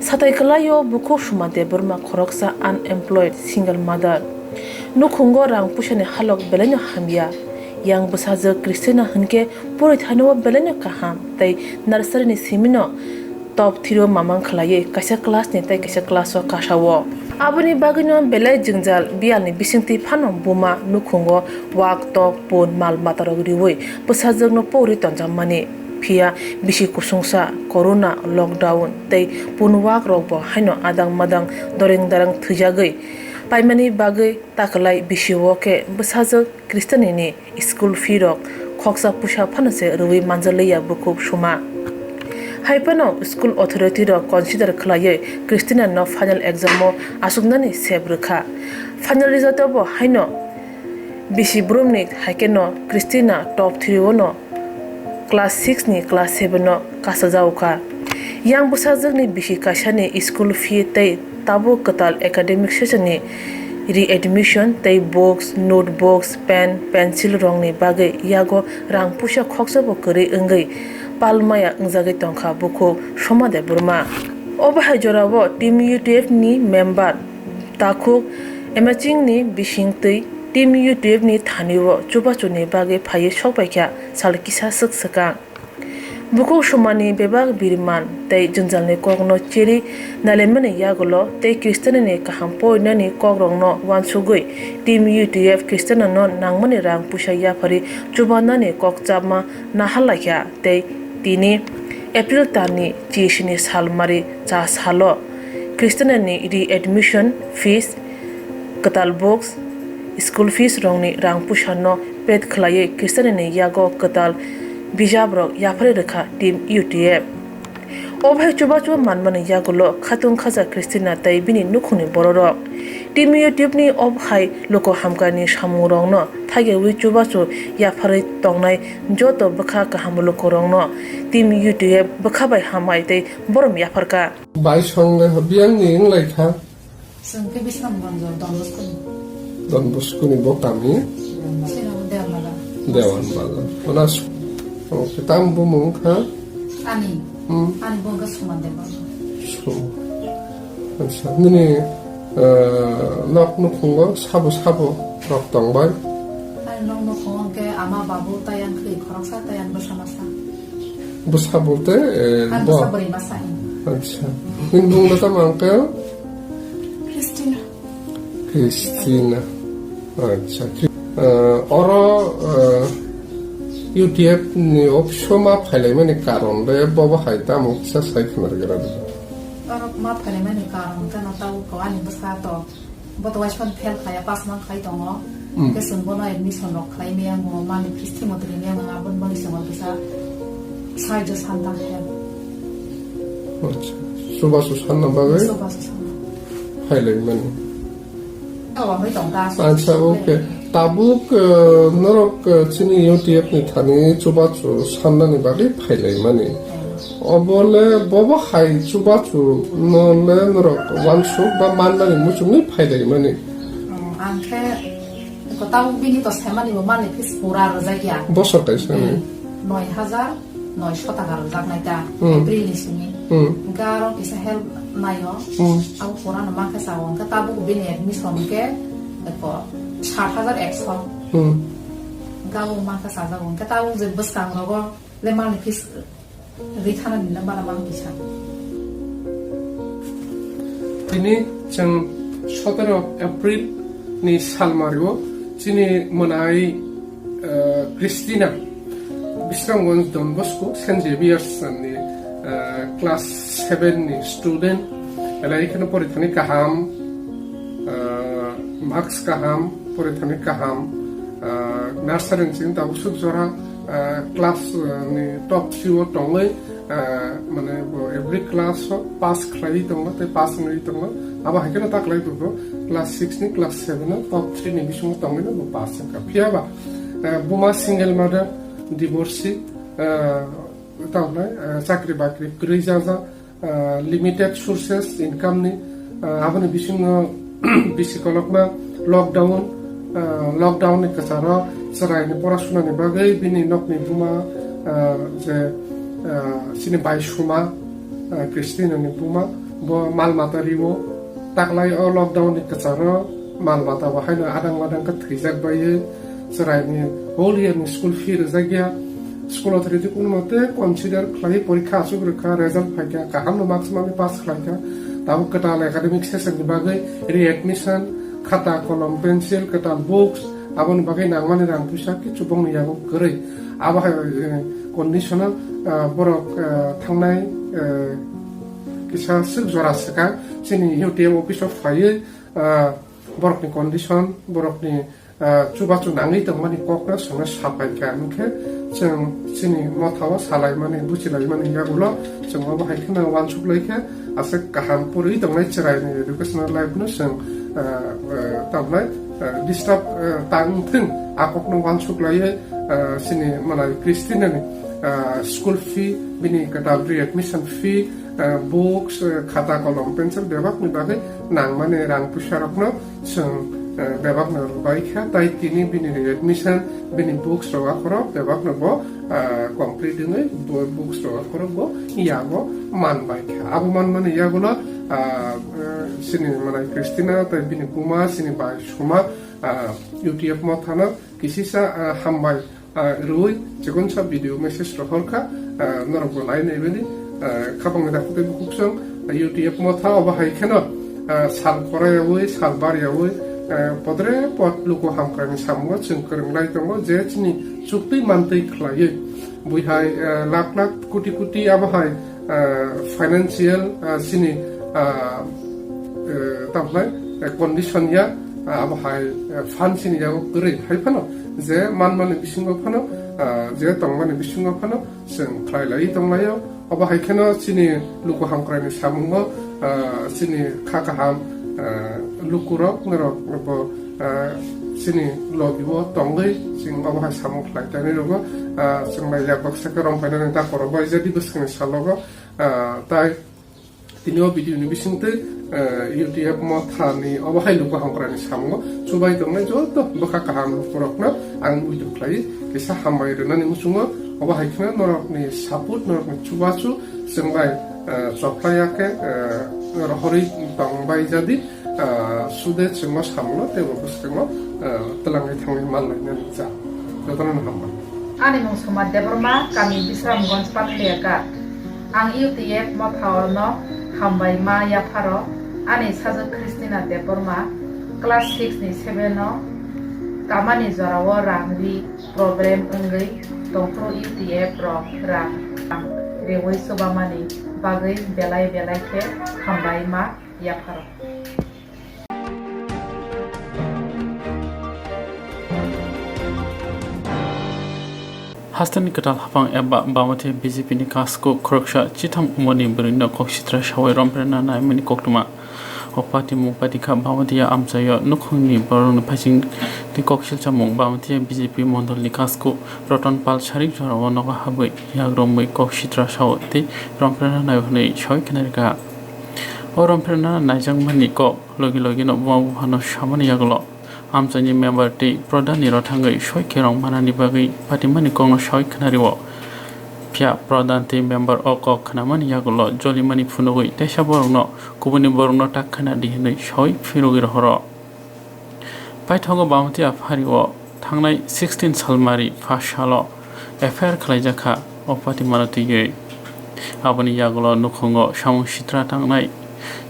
Speaker 1: satai kalayo buko sumade burma khoroksa unemployed single mother nukhungo rangpusani halok belino hamya yang busajo kristena hunke porothani bo belino kaham tai nursery ni simino top 3 mamang khlaye kaisa class ni tai kaisa class o kasawo aboni bagino belai jingjal bialni bisingti phano buma nukhungo wak tok pon mal matarog riwoi pusajog no pori tonjamani phia bisi kusungsa corona lockdown tai pun wak rogbo haino adang madang doreng darang thujagoi paimani bagai taklai bisi woke pusajog kristani ni school fee rok khoksa pusha phanose rui manjaleya bukuk suma Hypano school authority ro consider khlaye Christina no final exam mo asuknani sebrukha final result bo haino bisi brumni haikeno Christina top 3 no class 6 ni class 7 no kasajauka yang busajagni bisi kasani school fee tai tabu katal academic session ni re-admission tai books notebooks pen pencil rongni bagai yago rang pusha khoksa bo kari engai palmaya ngjagai tongkha buko somade burma obahai jorabo team UTF ni member takhuk emaching ni bisingtei team UTF ni thaniwo chubachuni bage phaye sokpaikha salkisa saksaka buko somani bebag birman tai junjalni kokno cheri nalemani yagolo tai kristianani kaham poinani kokrongno wansugoi team UTF kristiana no nangmani rang pusha yafari chubanani kokchama nahalakya tai tini April tani chishini salmari cha salo Christianani re-admission fees katal books school fees rongni rang pushano pet khlaye Christianani yago katal bijabrok yafare rekha team UTF obhai chubachu manmani yagulo khatung khaja Christina tai bini nukhuni bororok team UTF ni obhai loko hamkani samurongno thage wi chubachu yafare tongnai joto bakha kahamulo korongno team UTF bakha bai hamai tai borom yafarka
Speaker 17: bai songle biang ning laikha
Speaker 18: sangke bisam banjo
Speaker 17: don boskuni bokami dewan bala onas kitam bumung kha
Speaker 18: ani bonga sumande ba
Speaker 17: so nini nok no khungo sabo rok tongbai
Speaker 18: long no khongke ama babu tayan khri khoroksa tayan basamasa
Speaker 17: busabote
Speaker 18: busa bari masai
Speaker 17: আচ্ছা কিন্তু বুংটা মাংকে
Speaker 18: Christina.
Speaker 17: Christina আচ্ছা or UTF ni opsoma phailai mani karon re bobo haita muksa saikhanar gara
Speaker 18: Orang mat kali mana karang kan atau kawan yang besar tu, buat wajib pel kaya pas nak kaya tongo, kesun bono admission rok kaya miang mo mani kristi motri miang ngabun mani semua bisa saja santang hel.
Speaker 17: আচ্ছা suba susana bagai
Speaker 18: Sobat susana.
Speaker 17: phailai mani
Speaker 18: Awak mai tong ta.
Speaker 17: আচ্ছা ওকে tabuk norok chini UTF ni thani chubachu sannani bagi phailai mani obole bobo hai chubachu nole norok wansuk ba mandani muchungni phailai mani
Speaker 18: Angke ko tahu bini to sama ni mani kis pura rozaya.
Speaker 17: bosor kaisani
Speaker 18: 9,900 টাকা rozak naita April ni sini. Garo kisa hel nayo. Aku kurang nama kesawang ke tabuk bini admission ke ko 7,100 gawo maka saja wong kata wong je bus kang rogo le man kis rithana din na bana mang kisa
Speaker 17: তিনি जों 17 April नि सालमारिव चिनि मोनाय Christina बिस्रांगन्ज done Bosco saint जेभियार्स नि class 7 नि student एलाइखनो परिथानि काहाम marks काहाम परिथानि काहाम नार्सारिं सिं दाबो सुजरा class नि टप 3 टंगै माने एभ्री क्लास पास खालाय दङ ते पास नै दङ आबा हायकेनो ताकलाय दङ क्लास 6 नि क्लास 7 नि टप 3 नि बिसुं दङै न पास का फियाबा बुमा सिंगल मादार डिवोर्सी तावलाय साख्रि बाख्रि ग्रैजाजा लिमिटेड सोर्सेस इनकाम नि आबनि बिसुं बिसिकलकमा लकडाउन नि कसारा सरायनि पराशुनानि बागै बिनि नकनि बुमा जे sini bai shuma Christina ni puma bo malmata riwo taklai o lockdown ni kacharo malmata ba haino adang ka thijak baye sarai ni whole year ni school fee rezagya school authority kun mate consider khlai porikha asugre ka result phakya kaham no marks mami pass khlaka tabu katal academic session ni bagai readmission khata kolom pencil katal books abon bagai nangmani rang pusa ki chubong ni yago korei aba conditional borok thangnai kisa sik jora saka sini UTM office of fire borok ni condition borok ni chubachu nangai tongmani kokna sanga sapai ka anke जों sini mothawa salai mani buchilai mani yagulo जों aba haikena wansuk laika ase kaham puri dongnai cherai ni educational life no जों tamnai disturb tangthing akokno wansuk laie sini manai Christina ni school fee bini katal readmission fee books khata kolom pencil bebak ni bagai nang mane rang pusarokno जों bebak no baikha tai tini bini readmission bini books ro akoro bebak no bo complete ni books ro akoro bo yago man baikha abu man mane yagulo sini manai Christina tai bini kuma sini bai shuma UTF mo thana kisisa hambai rui jegon sa video message roholka norok lai nei beni khabang da khute buksong UTF mo tha oba haikeno sal korai sal bari podre pot luko hamkrani samgo chungkrang lai tongo je chini chukti mantei khlai bui hai lakh koti aba hai financial sini tamlai condition ya aba hai fan sini ya kore hai phano je manmani bisingo phano je tongmani bisingo phano sing khlai lai tonglayo aba hai khano sini luko hamkrani samungo sini khakaham lukurok ngerok bo sini logiwo tongai sing aba hai samung khlai tani rogo sing mai yak baksa karong paina ta koroba jadi buskani salogo tai tinio video ni bisingte UTF mo thani aba hai luko hamkrani samungo subai tongai joto baka kaham porokna ang uidu khlai kisa hambai renani musungo aba hai khna norok ni support norok ni chubachu singbai soplaya ke rohori tongbai jadi sude chimo samlo tebo buskemo telangai thangai malai nani cha jotonan hamba
Speaker 18: Ani mong sumat deborma kami Swrangchati pathliaka Ang UTF ma phawarno hambai ma ya pharo ani sajak Christina Deporma class 6 ni 7 no kamani jorao rangri problem ongoi tongpro UTF ro rang rewoi sobamani bagai belai belai ke hambai ma ya pharo.
Speaker 6: Hastani katal hapang eba bamate BJP ni kasko khoroksha chitham umoni brinna kokshitra shawai romprena naimani Koktwma opati mupati kha bamatia amchayo nukhungni borong phasing ti kokshil chamung bamatia BJP mondol ni kasko proton pal sharik jora noga habai yagromai kokshitra shawti romprena naihunei shoi khanerika o romprena naijangmani ko logi logi no babu hano shamani yaglo amchani member ti pradhan ni rothangai shoi kerong manani bagai patimani kongno shoi khnariwo pia pradhan ti member oko khnamani yagulo jolimani phunogoi tesa borongno kubuni borongno takkhana dihinai shoi phirogi rohoro paithogo bamti afhariwo thangnai 16 salmari phashalo affair khlaijakha opati manatiye aboni yagulo nukhungo samung sitra tangnai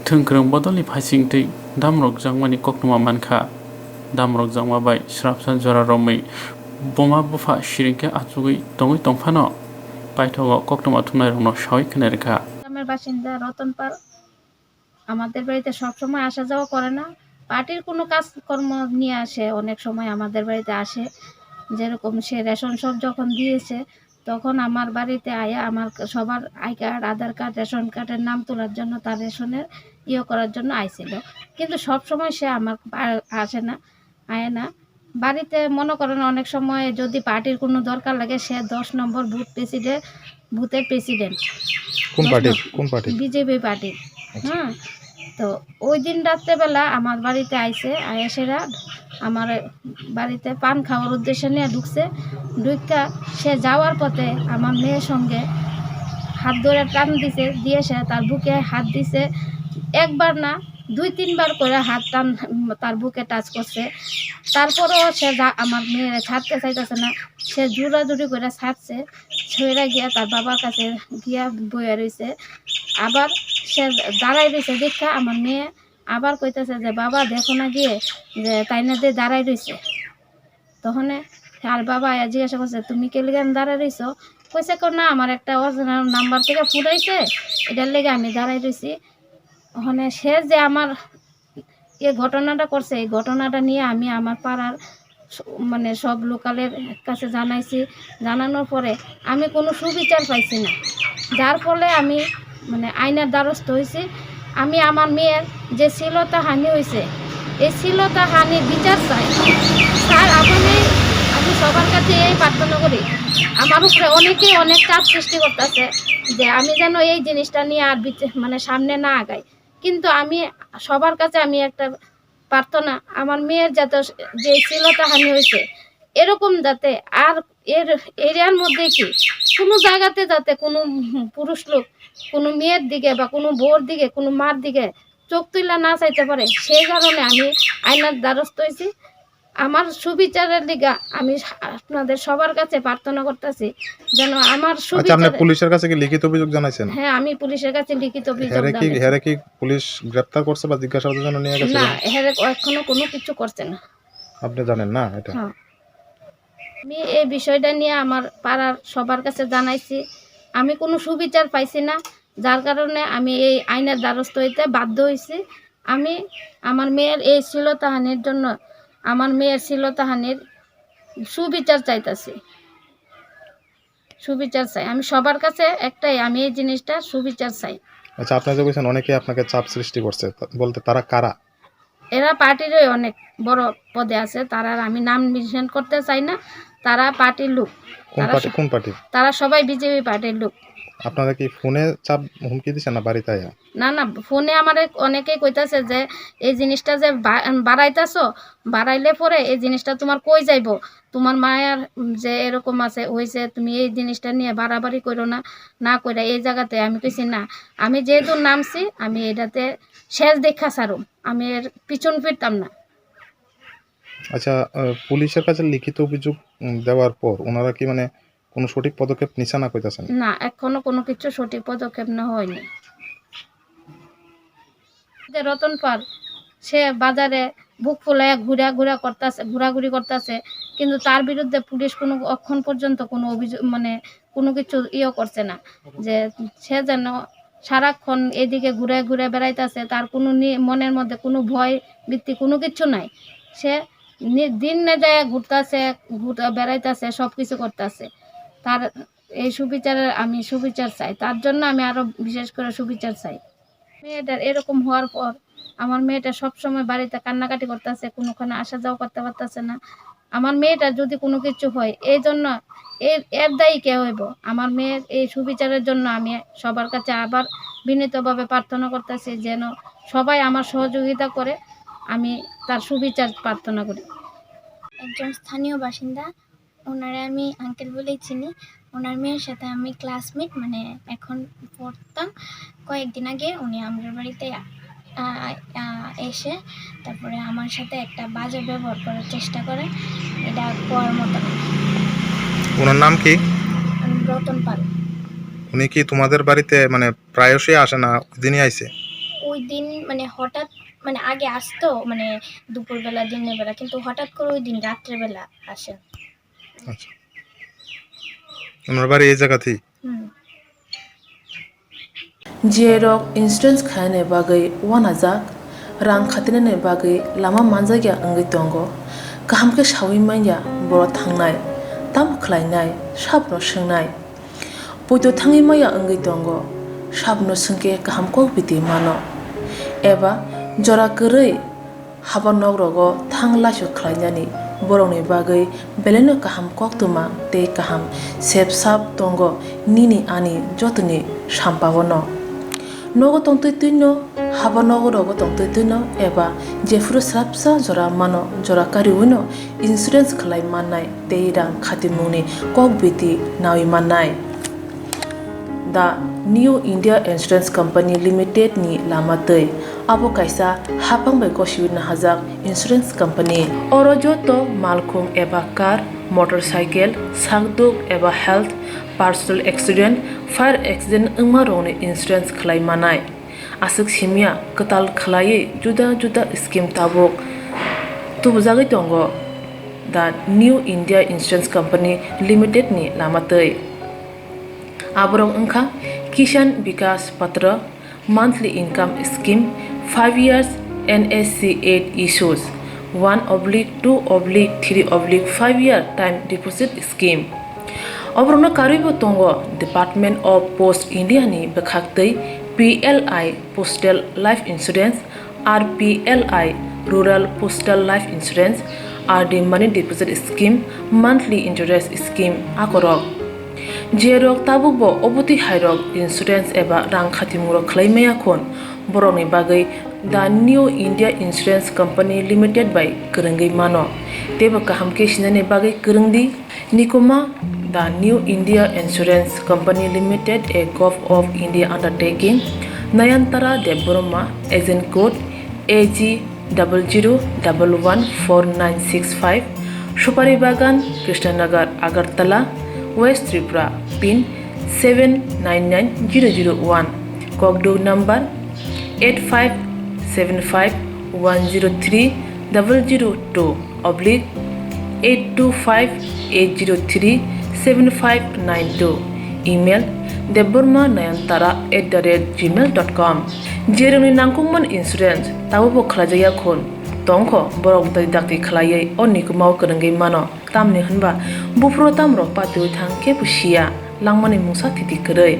Speaker 6: thungkrong bodoli phasingtei damrok jangmani Koktwma mankha damrok jangmabai shrapsan jora romai boma bufa shirinke achugui tongoi tongphano paithogo Koktwma thunai rongno shoi khanerika
Speaker 11: গ্রামের বাসিন্দা রতন পাল আমাদের বাড়িতে সব সময় আসা যাওয়া করে না পার্টির কোনো কাজকর্ম নিয়ে আসে অনেক সময় আমাদের বাড়িতে আসে যেরকম সে রেশন সব যখন দিয়েছে তখন আমার বাড়িতে আয়া আমার সবার I card Aadhaar card ration কার্ডের নাম তোলার জন্য তার রেশনের করার জন্য আইছিল কিন্তু সব সময় সে আমার আসে না আয় না বাড়িতে মনে করেন অনেক সময় যদি পার্টির কোনো দরকার লাগে সে 10 নম্বর বুথের প্রেসিডেন্ট
Speaker 10: কোন পার্টি
Speaker 11: বিজেপি পার্টির হ্যাঁ তো ওই দিন রাত্রেবেলা আমার বাড়িতে আইসে আয়েসেরা আমার বাড়িতে পান খাওয়ার উদ্দেশ্যে নিয়ে ঢুকছে ঢুকা সে যাওয়ার পথে আমার মেয়ের সঙ্গে হাত ধরে টান দিছে দিয়ে সে তার বুকে হাত দিছে একবার না 2-3 বার করে হাত টান তার বুকে টাচ করছে তারপরেও সে আমার মেয়ের ছাড়তে চাইতেছে না সে জোরাজুরি করে ছাড়ছে ছেড়ে গিয়া তার বাবার কাছে গিয়া বয়ে রয়েছে আবার সে দাঁড়াই রয়েছে দেখা আমার মেয়ে আবার কইতেছে যে বাবা দেখো না গিয়ে যে তাই না দিয়ে দাঁড়াই রয়েছে তখন আর বাবা জিজ্ঞাসা করছে তুমি কে লিগে দাঁড়াই রয়েছো কইছে না আমার একটা অরিজিনাল নাম্বার থেকে ফুটাইছে এটার লেগে আমি দাঁড়াই রয়েছি ওখানে সে যে আমার ঘটনাটা করছে এই ঘটনাটা নিয়ে আমি আমার পাড়ার মানে সব লোকালের কাছে জানাইছি জানানোর পরে আমি কোনো সুবিচার পাইছি না যার ফলে আমি মানে আইনের দ্বারস্থ হয়েছি আমি আমার মেয়ের যে শ্লীলতাহানি হয়েছে এই শ্লীলতাহানির বিচার চাই স্যার আমি সবার কাছে এই প্রার্থনা করি আমার উপরে অনেকেই অনেক চাপ সৃষ্টি করতেছে যে আমি যেন এই জিনিসটা নিয়ে আর মানে সামনে না আগাই কিন্তু আমি সবার কাছে আমি একটা প্রার্থনা আমার মেয়ের যাতে যে শ্লীলতাহানি হয়েছে এরকম যাতে আর এরিয়ার মধ্যে কি কোনো জায়গাতে যাতে কোনো পুরুষ লোক কোনো মেয়ের দিকে বা কোনো বউর দিকে কোনো মার দিকে চোখ তুলে না চাইতে পারে সেই কারণে আমি আইনের দ্বারস্থ হয়েছি আমার সুবিচারের লিগা আমি আপনাদের সবার কাছে প্রার্থনা করতেছি যেন আমার
Speaker 10: আচ্ছা আপনি পুলিশের কাছে কি লিখিত অভিযোগ জানাইছেন
Speaker 11: হ্যাঁ আমি পুলিশের কাছে লিখিত অভিযোগ
Speaker 10: হেরে কি পুলিশ গ্রেফতার করছে বা জিজ্ঞাসাবাদের জন্য নিয়ে গেছে
Speaker 11: না হেরে এখনো কোনো কিছু করছে না
Speaker 10: আপনি জানেন না এটা
Speaker 11: আমি এই বিষয়টা নিয়ে আমার পাড়ার সবার কাছে জানাইছি আমি কোনো সুবিচার পাইছি না যার কারণে আমি এই আইনের দ্বারস্থ হইতে বাধ্য হয়েছি আমি আমার মেয়ের এই শ্লীলতাহানির জন্য আমার মেয়ের শ্লীলতাহানির সুবিচার চাইতেছি সুবিচার চাই আমি সবার কাছে একটাই আমি এই জিনিসটা সুবিচার চাই
Speaker 10: আচ্ছা আপনি যে বলছেন অনেকে আপনাকে চাপ সৃষ্টি করছে বলতে তারা কারা
Speaker 11: এরা পার্টিরই অনেক বড় পদে আছে তারা আমি নাম মেনশন করতে চাই না তারা পার্টির লোক
Speaker 10: কোন পার্টি
Speaker 11: তারা সবাই বিজেপি পার্টির লোক
Speaker 10: আপনারা কি ফোনে চাপ হুমকি দিছেন না বাড়িতে আয়া
Speaker 11: না না ফোনে আমার অনেকেই কইতাছে যে এই জিনিসটা যে বাড়াইতাছো বাড়াইলে পরে এই জিনিসটা তোমার কই যাইব তোমার মায়ের যে এরকম আছে হইছে তুমি এই জিনিসটা নিয়ে বাড়াবাড়ি করো না না কইরা এই জায়গাতে আমি কইছি না আমি যেহেতু নামছি আমি এটাতে শেষ দেখা ছাড়ুম আমি এর পিছন ফিরতাম না
Speaker 10: আচ্ছা পুলিশের কাছে লিখিত অভিযোগ দেওয়ার পর ওনারা কি মানে
Speaker 19: কোনো সঠিক পদক্ষেপ নিছে না কইতাছেন?
Speaker 11: না, এখনো কোনো কিছু সঠিক পদক্ষেপ নেওয়া হয়নি। যে রতন পাল সে বাজারে বুক ফুলাইয়া ঘোরাঘুরি করতেছে, কিন্তু তার বিরুদ্ধে পুলিশ কোনো অক্ষণ পর্যন্ত কোনো অভিযোগ মানে কোনো কিছু করছে না, যে সে যেন সারাক্ষণ এদিকে ঘুরে ঘুরে বেড়াইতেছে, তার কোনো মনের মধ্যে কোনো ভয় ভীতি কোনো কিছু নাই। সে দিন না যায় ঘুরতেছে, বেড়াইতেছে, সব কিছু করতেছে। তার এই সুবিচারের আমি সুবিচার চাই, তার জন্য আমি আরো বিশেষ করে সুবিচার চাই। মেয়েটার এরকম হওয়ার পর আমার মেয়েটা সবসময় বাড়িতে কান্নাকাটি করতেছে, কোনোখানে আসা যাওয়া করতে পারতেছে না। আমার মেয়েটা যদি কোনো কিছু হয়, এই জন্য এর দায়ী কে হইব? আমার মেয়ের এই সুবিচারের জন্য আমি সবার কাছে আবার বিনীতভাবে প্রার্থনা করতেছি যেন সবাই আমার সহযোগিতা করে, আমি তার সুবিচার প্রার্থনা করি।
Speaker 20: একজন স্থানীয় বাসিন্দা, ওনারে আমি আঙ্কেল বলেই চিনি। ওনার মেয়ের সাথে আমি ক্লাসমেট, মানে এখন পড়তাম। কয়েকদিন আগে উনি আমাদের বাড়িতে এসে তারপরে আমার সাথে একটা বাজে ব্যবহার করার চেষ্টা করে, এটা কোয়ার মতো না।
Speaker 19: ওনার নাম কি?
Speaker 20: রতন পাল।
Speaker 19: উনি কি তোমাদের বাড়িতে মানে প্রায়শই আসে না ওই দিনই আইছে?
Speaker 20: ওই দিন মানে হঠাৎ, মানে আগে আসতো মানে দুপুরবেলা দিনের বেলা, কিন্তু হঠাৎ করে ওই দিন রাত্রেবেলা আসেন।
Speaker 19: আচ্ছা, ওনার বাড়ি এই জায়গাতেই?
Speaker 1: Jerok insurance khane bagai wanajak rang khatinane bagai lama manjagya angai tongo kaham ke shawi manya boro thangnai tam khlainai sabno swngnai poito thangi maya angai tongo sabno sungke kaham ko biti mano eba jora korei haba nogrogo thanglasho khlainani borongni bagai beleno kaham koktwma tei kaham sepsap tongo nini ani jotoni sampabono nogo tongtoi tuino haba nogorogo tongtoi tuino eba jefuru srapsa jora mano jora kariwino insurance khlai mannai tei rang khatimungni kokbiti nawi mannai. The New India Insurance Company Limited ni lamatei abo kaisa hapangbai kosiwina hajak insurance company oro joto malkhung eba car motorcycle sakduk eba health personal accident fire accident wngma rokni insurance khlai manai asuk simia katal khlai juda juda scheme tabuk tubujagoi tongo the New India Insurance Company Limited ni lamatei aborong wngkha Kisan Vikas Patra monthly income scheme 5 years NSC 8 issues 1/2/3/5 year time deposit scheme obrona karibo tongo Department of Post India ni bekhaktei PLI Postal Life Insurance RPLI Rural Postal Life Insurance RD Money Deposit Scheme monthly interest scheme akorok jerok tabukbo obuti hairok insurance eba rang khatimurok khlaimaya khon borokni bagai the New India Insurance Company Limited by kwrwngui mano tebo kaham ke sinani bagai kwrwngdi nikoma the New India Insurance Company Limited a Gov of India undertaking Nayantara Deborma agent code AG 00114965 Supari Bagan Krishnanagar Agartala West Tripura pin 799001 Kokborok number 8575102825-825-803-7592 email debormanayantara@gmail.com jeroni nangkungman insurance tabo khlajaya khon tongkho borok dai dakti khlaiei onikmao kwrwngui mano tamni hunba bufro tamro patui thang ke pusia langmani mungsa thiti krei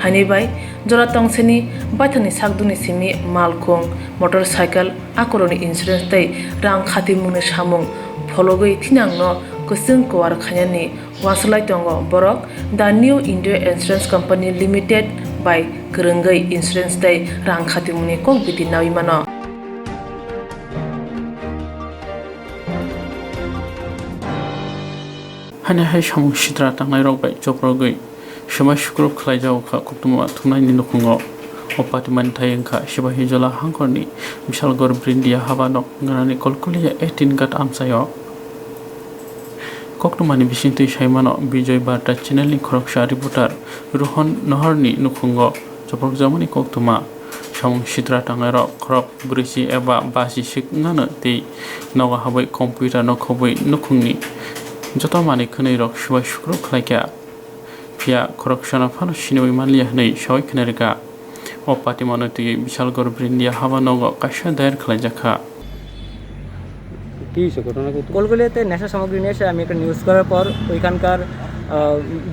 Speaker 1: hani bai jora tongseni baithani sakduni simi malkhung motorcycle akoroni insurance tei rang khatimungni samung phologoi thinangno kusung kwar khanyani waslai tongo borok the New India Insurance Company Limited by kwrwngui insurance tei rang khatimungni kokbiti nawi mano.
Speaker 6: Hanya hai samung sidra tangnai rok bai choprogoi semai shukruk khlai jau kha Koktwma thunai ni nukhungo opatiman thayengkha siba hijola hangkorni bisal gor brindia habanok nganani kolkulia 18 gat amsayo Koktwmani bisingtui saimano Bijay Barta channelni khoroksa reporter Rohan Naharni nukhungo Jabrokjamani Koktwma samung sitra tangero khorok brisi eba basi sikngano tei noga habai computer no khobai nukhungni joto mani khwnai rok subai sukro khlaika pia khoroksana phano sinoi manliya hnai sawai khnairka o pati manotui Bishalgor Brindia haba nogo kaisa dayer khlaijaka
Speaker 21: কলকাতাতে নেশা সামগ্রী নিয়ে এসে আমি একটা news করার পর ওইখানকার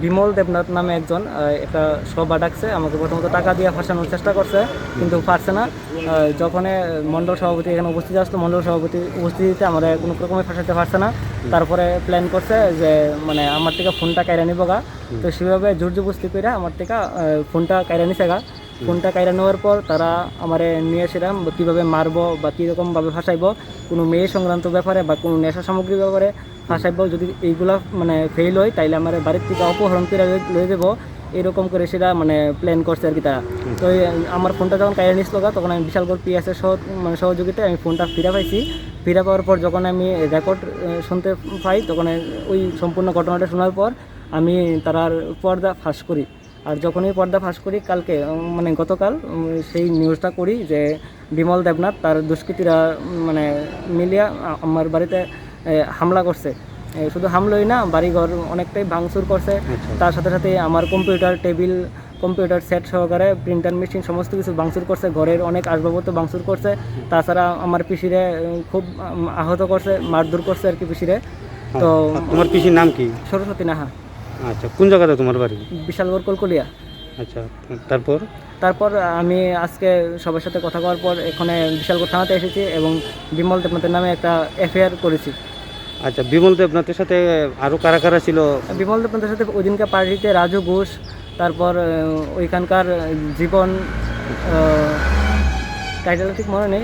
Speaker 21: বিমল দেবনাথ নামে একজন একটা সভা ডাকছে, আমাকে প্রথমত টাকা দিয়ে ফাঁসানোর চেষ্টা করছে কিন্তু পারছে না। যখন মণ্ডল সভাপতি এখানে উপস্থিত আসলো, মণ্ডল সভাপতি উপস্থিতিতে আমরা কোনো রকমই ফাঁসাতে পারছে না। তারপরে প্ল্যান করছে যে মানে আমার থেকে ফোনটা কাইরা নিব গা, তো সেভাবে জোর জবরদস্তি করে আমার থেকে ফোনটা কাইরা নিছে গা। ফোনটা কাইরা নেওয়ার পর তারা আমারে নিয়ে এসেছিলাম কীভাবে মারবো বা কীরকমভাবে ফাঁসাইব, কোনো মেয়ে সংক্রান্ত ব্যাপারে বা কোনো নেশা সামগ্রীর ব্যাপারে ফাঁসাইব। যদি এইগুলো মানে ফেল হয় তাইলে আমার বাড়ির থেকে অপহরণ করে লয়ে যাবো, এরকম করে সেটা মানে প্ল্যান করছে আর কি তারা। তো আমার ফোনটা যখন কাইরা নিছিল তখন আমি বিশালগড় পিএসের মানে সহযোগিতায় আমি ফোনটা ফিরে পাইছি। ফিরে পাওয়ার পর যখন আমি রেকর্ড শুনতে পাই তখন ওই সম্পূর্ণ ঘটনাটা শোনার পর আমি তার পর্দা ফাঁস করি। আর যখনই পর্দা ফাঁস করি কালকে মানে গতকাল সেই নিউজটা করি যে বিমল দেবনাথ তার দুষ্কৃতীরা মানে মিলিয়া আমার বাড়িতে হামলা করছে। শুধু হামলাই না, বাড়িঘর অনেকটাই ভাঙচুর করছে। তার সাথে সাথে আমার কম্পিউটার টেবিল, কম্পিউটার সেট সহকারে প্রিন্টার মেশিন সমস্ত কিছু ভাঙচুর করছে, ঘরের অনেক আসবাবপত্র ভাঙচুর করছে। তাছাড়া আমার পিসিরে খুব আহত করছে, মারধর করছে আর কি পিসিরে। তো
Speaker 10: তোমার পিসির নাম কি?
Speaker 21: সরস্বতী নাহা।
Speaker 10: আচ্ছা, কোন জায়গাতে তোমার বাড়ি?
Speaker 21: বিশালগড় কলকলিয়া।
Speaker 10: আচ্ছা, তারপর
Speaker 21: আমি আজকে সবার সাথে কথা বলার পর এখানে বিশালগড় থানাতে এসেছি এবং বিমল দেবনাথের নামে একটা এফআইআর করেছি।
Speaker 10: আচ্ছা, বিমল দেবনাথের সাথে আরও কারা কারা ছিল?
Speaker 21: বিমল দেবনাথের সাথে ওইদিনকার পার্টিতে রাজু ঘোষ, তারপর ওইখানকার জীবন, টাইটেল ঠিক মনে নেই,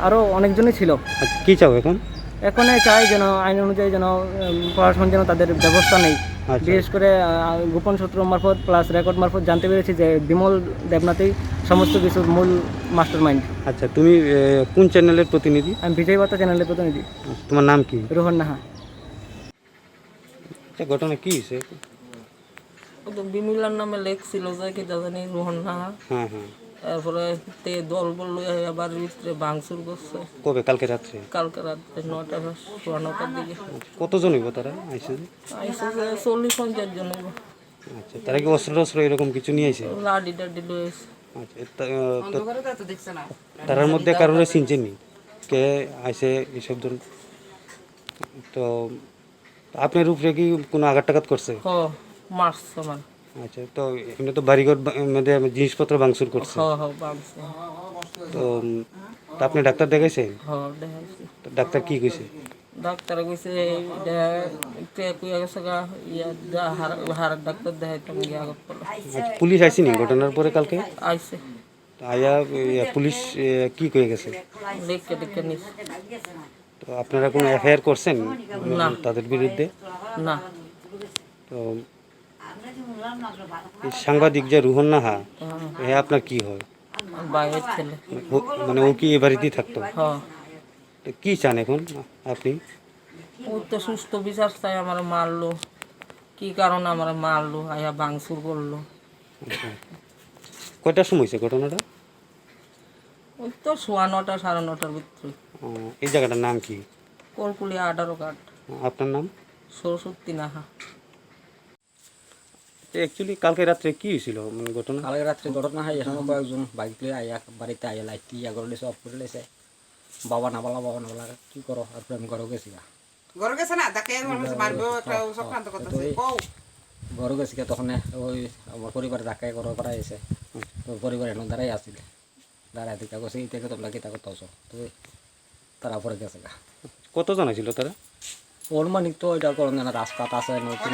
Speaker 21: আরও অনেকজনই ছিল।
Speaker 10: কী চাও এখন?
Speaker 21: এখন চাই যেন আইন অনুযায়ী যেন পড়াশোনার যেন তাদের ব্যবস্থা নেই। বিশেষ করে গোপন সূত্র মারফত প্লাস রেকর্ড মারফত জানতে পেরেছি যে বিমল দেবনাথই সমস্ত কিছুর মূল মাস্টার মাইন্ড।
Speaker 10: আচ্ছা, তুমি কোন চ্যানেলের প্রতিনিধি?
Speaker 21: আমি বিজয় বার্তা চ্যানেলের প্রতিনিধি।
Speaker 10: তোমার নাম কি?
Speaker 21: রোহন নাহা।
Speaker 10: ঘটনা কি হয়েছে?
Speaker 22: বিমিলার নামে লেখছিল যে কি জানি রোহন নাহা।
Speaker 10: হ্যাঁ হ্যাঁ।
Speaker 22: তারপরে তে দল বললো আবার ভিতরে ভাঙচুর করছে।
Speaker 10: কবে? কালকে রাত্রে?
Speaker 22: কালকে রাত্রে 9টার দিকে।
Speaker 10: কতজন হইব তারা আইসে?
Speaker 22: আইসে 40-50 জন হইব।
Speaker 10: আচ্ছা, তারা কি অস্ত্র টস্ত্র এরকম কিছু নিয়ে আইসে?
Speaker 22: লাডি টাডি লয়েছে।
Speaker 10: আচ্ছা, তার মধ্যে কারোর চিনছেন নি কে আইসে এইসব ধরুন? তো আপনার উপরে কি কোনো আঘাত টাঘাত করছে?
Speaker 22: মারছে মানে।
Speaker 10: আচ্ছা, তো এমনি তো বাড়িঘর মধ্যে জিনিসপত্র ভাঙচুর করছে। তো আপনি ডাক্তার দেখাইছেন? ডাক্তার কি কইছে?
Speaker 22: ডাক্তার কইছে হাড়ের ডাক্তার দেখাইতাম গিয়ে আগত পড়লো।
Speaker 10: পুলিশ আইসি নি ঘটনার পরে কালকে?
Speaker 22: আইসে।
Speaker 10: আয়া পুলিশ কি কয়ে গেছে?
Speaker 22: দেখে নিছে।
Speaker 10: তো আপনারা কোনো এফআইআর করছেন
Speaker 22: না
Speaker 10: তাদের বিরুদ্ধে?
Speaker 22: না।
Speaker 10: তো সাংবাদিক যে রোহন নাহা, আপনার কি হয়?
Speaker 22: বাইরের ছেলে।
Speaker 10: মানে ও কি এ বাড়িতেই থাকতো? তো কি চান এখন আপনি?
Speaker 22: ও তো সুস্থ বিচার চাই। আমার মারলো, কি কারণে আমার মারলো, আয়া ভাঙচুর করলো।
Speaker 10: কয়টার সময় হয়েছে ঘটনাটা?
Speaker 22: ওই তো 9:15 9:30 ভিতরে।
Speaker 10: এই জায়গাটার নাম কি?
Speaker 22: কলকুলিয়া 18 ঘাট।
Speaker 10: আপনার নাম?
Speaker 22: সরস্বতী নাহা।
Speaker 10: অ্যাকচুয়ালি কালকে রাত্রে কি হয়েছিল মানে ঘটনা?
Speaker 23: কালকে রাত্রে ঘটনা হয় এখনো কয়েকজন বাইক লিয়ে আইয়া বাড়িতে আইয়া লাইট ইয়া করে লেছে, অফ করে লেছে। বাবা না বলা কি করো, আর প্রেম ঘরে গেছি ঘরে গেছে না তাকে ঘরে গেছি তখন ওই আমার পরিবারে ধাক্কায় ঘর করা এসে পরিবার এখন দাঁড়াই আসছিল, দাঁড়াই দেখা গেছে এই থেকে তোমরা কি তা করতে হতো। তো তারা পরে গেছে গা।
Speaker 10: কতজন ছিল তারা?
Speaker 23: অনুমানিক তো এটা করেন না, রাস্তা আছে নতুন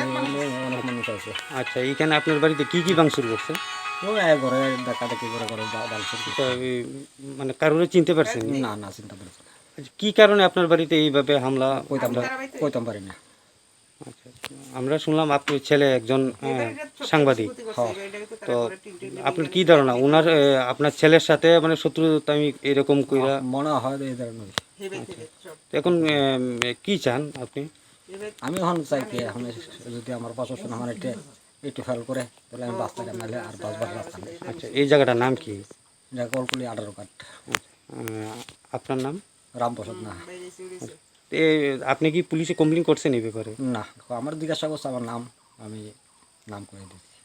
Speaker 23: অনেক মানুষ আছে।
Speaker 10: আচ্ছা, এইখানে আপনার বাড়িতে কি কি ভাঙচুর করছে?
Speaker 23: ঘরে দেখা দেখি করে
Speaker 10: মানে কারোর চিনতে পারছেন?
Speaker 23: না না, চিন্তা পারছি না।
Speaker 10: কি কারণে আপনার বাড়িতে এইভাবে হামলা?
Speaker 23: কইতাম পারি না।
Speaker 10: আচ্ছা, আমরা শুনলাম আপনার ছেলে একজন সাংবাদিক। তো আপনার কি ধারণা ওনার আপনার ছেলের সাথে মানে শত্রুতা আমি এরকম কইরা
Speaker 23: মনে হয় এই ধরনের।
Speaker 10: এখন কি চান আপনি?
Speaker 23: আমি এখন চাই কি এখন যদি আমার প্রশাসন আমার একটু হেল্প করে তাহলে আমি বাঁচতে নাহলে আর বাঁচবার রাস্তা নেই।
Speaker 10: আচ্ছা এই জায়গাটার নাম কি?
Speaker 23: এটা কলকুলি 18 কাঠ।
Speaker 10: আপনার নাম?
Speaker 23: রামপ্রসাদ না।
Speaker 10: আপনি কি পুলিশে কমপ্লেন করছেন এই ব্যাপারে?
Speaker 23: না, আমার জিজ্ঞাসা করছে আমার নাম, আমি নাম করে দিচ্ছি।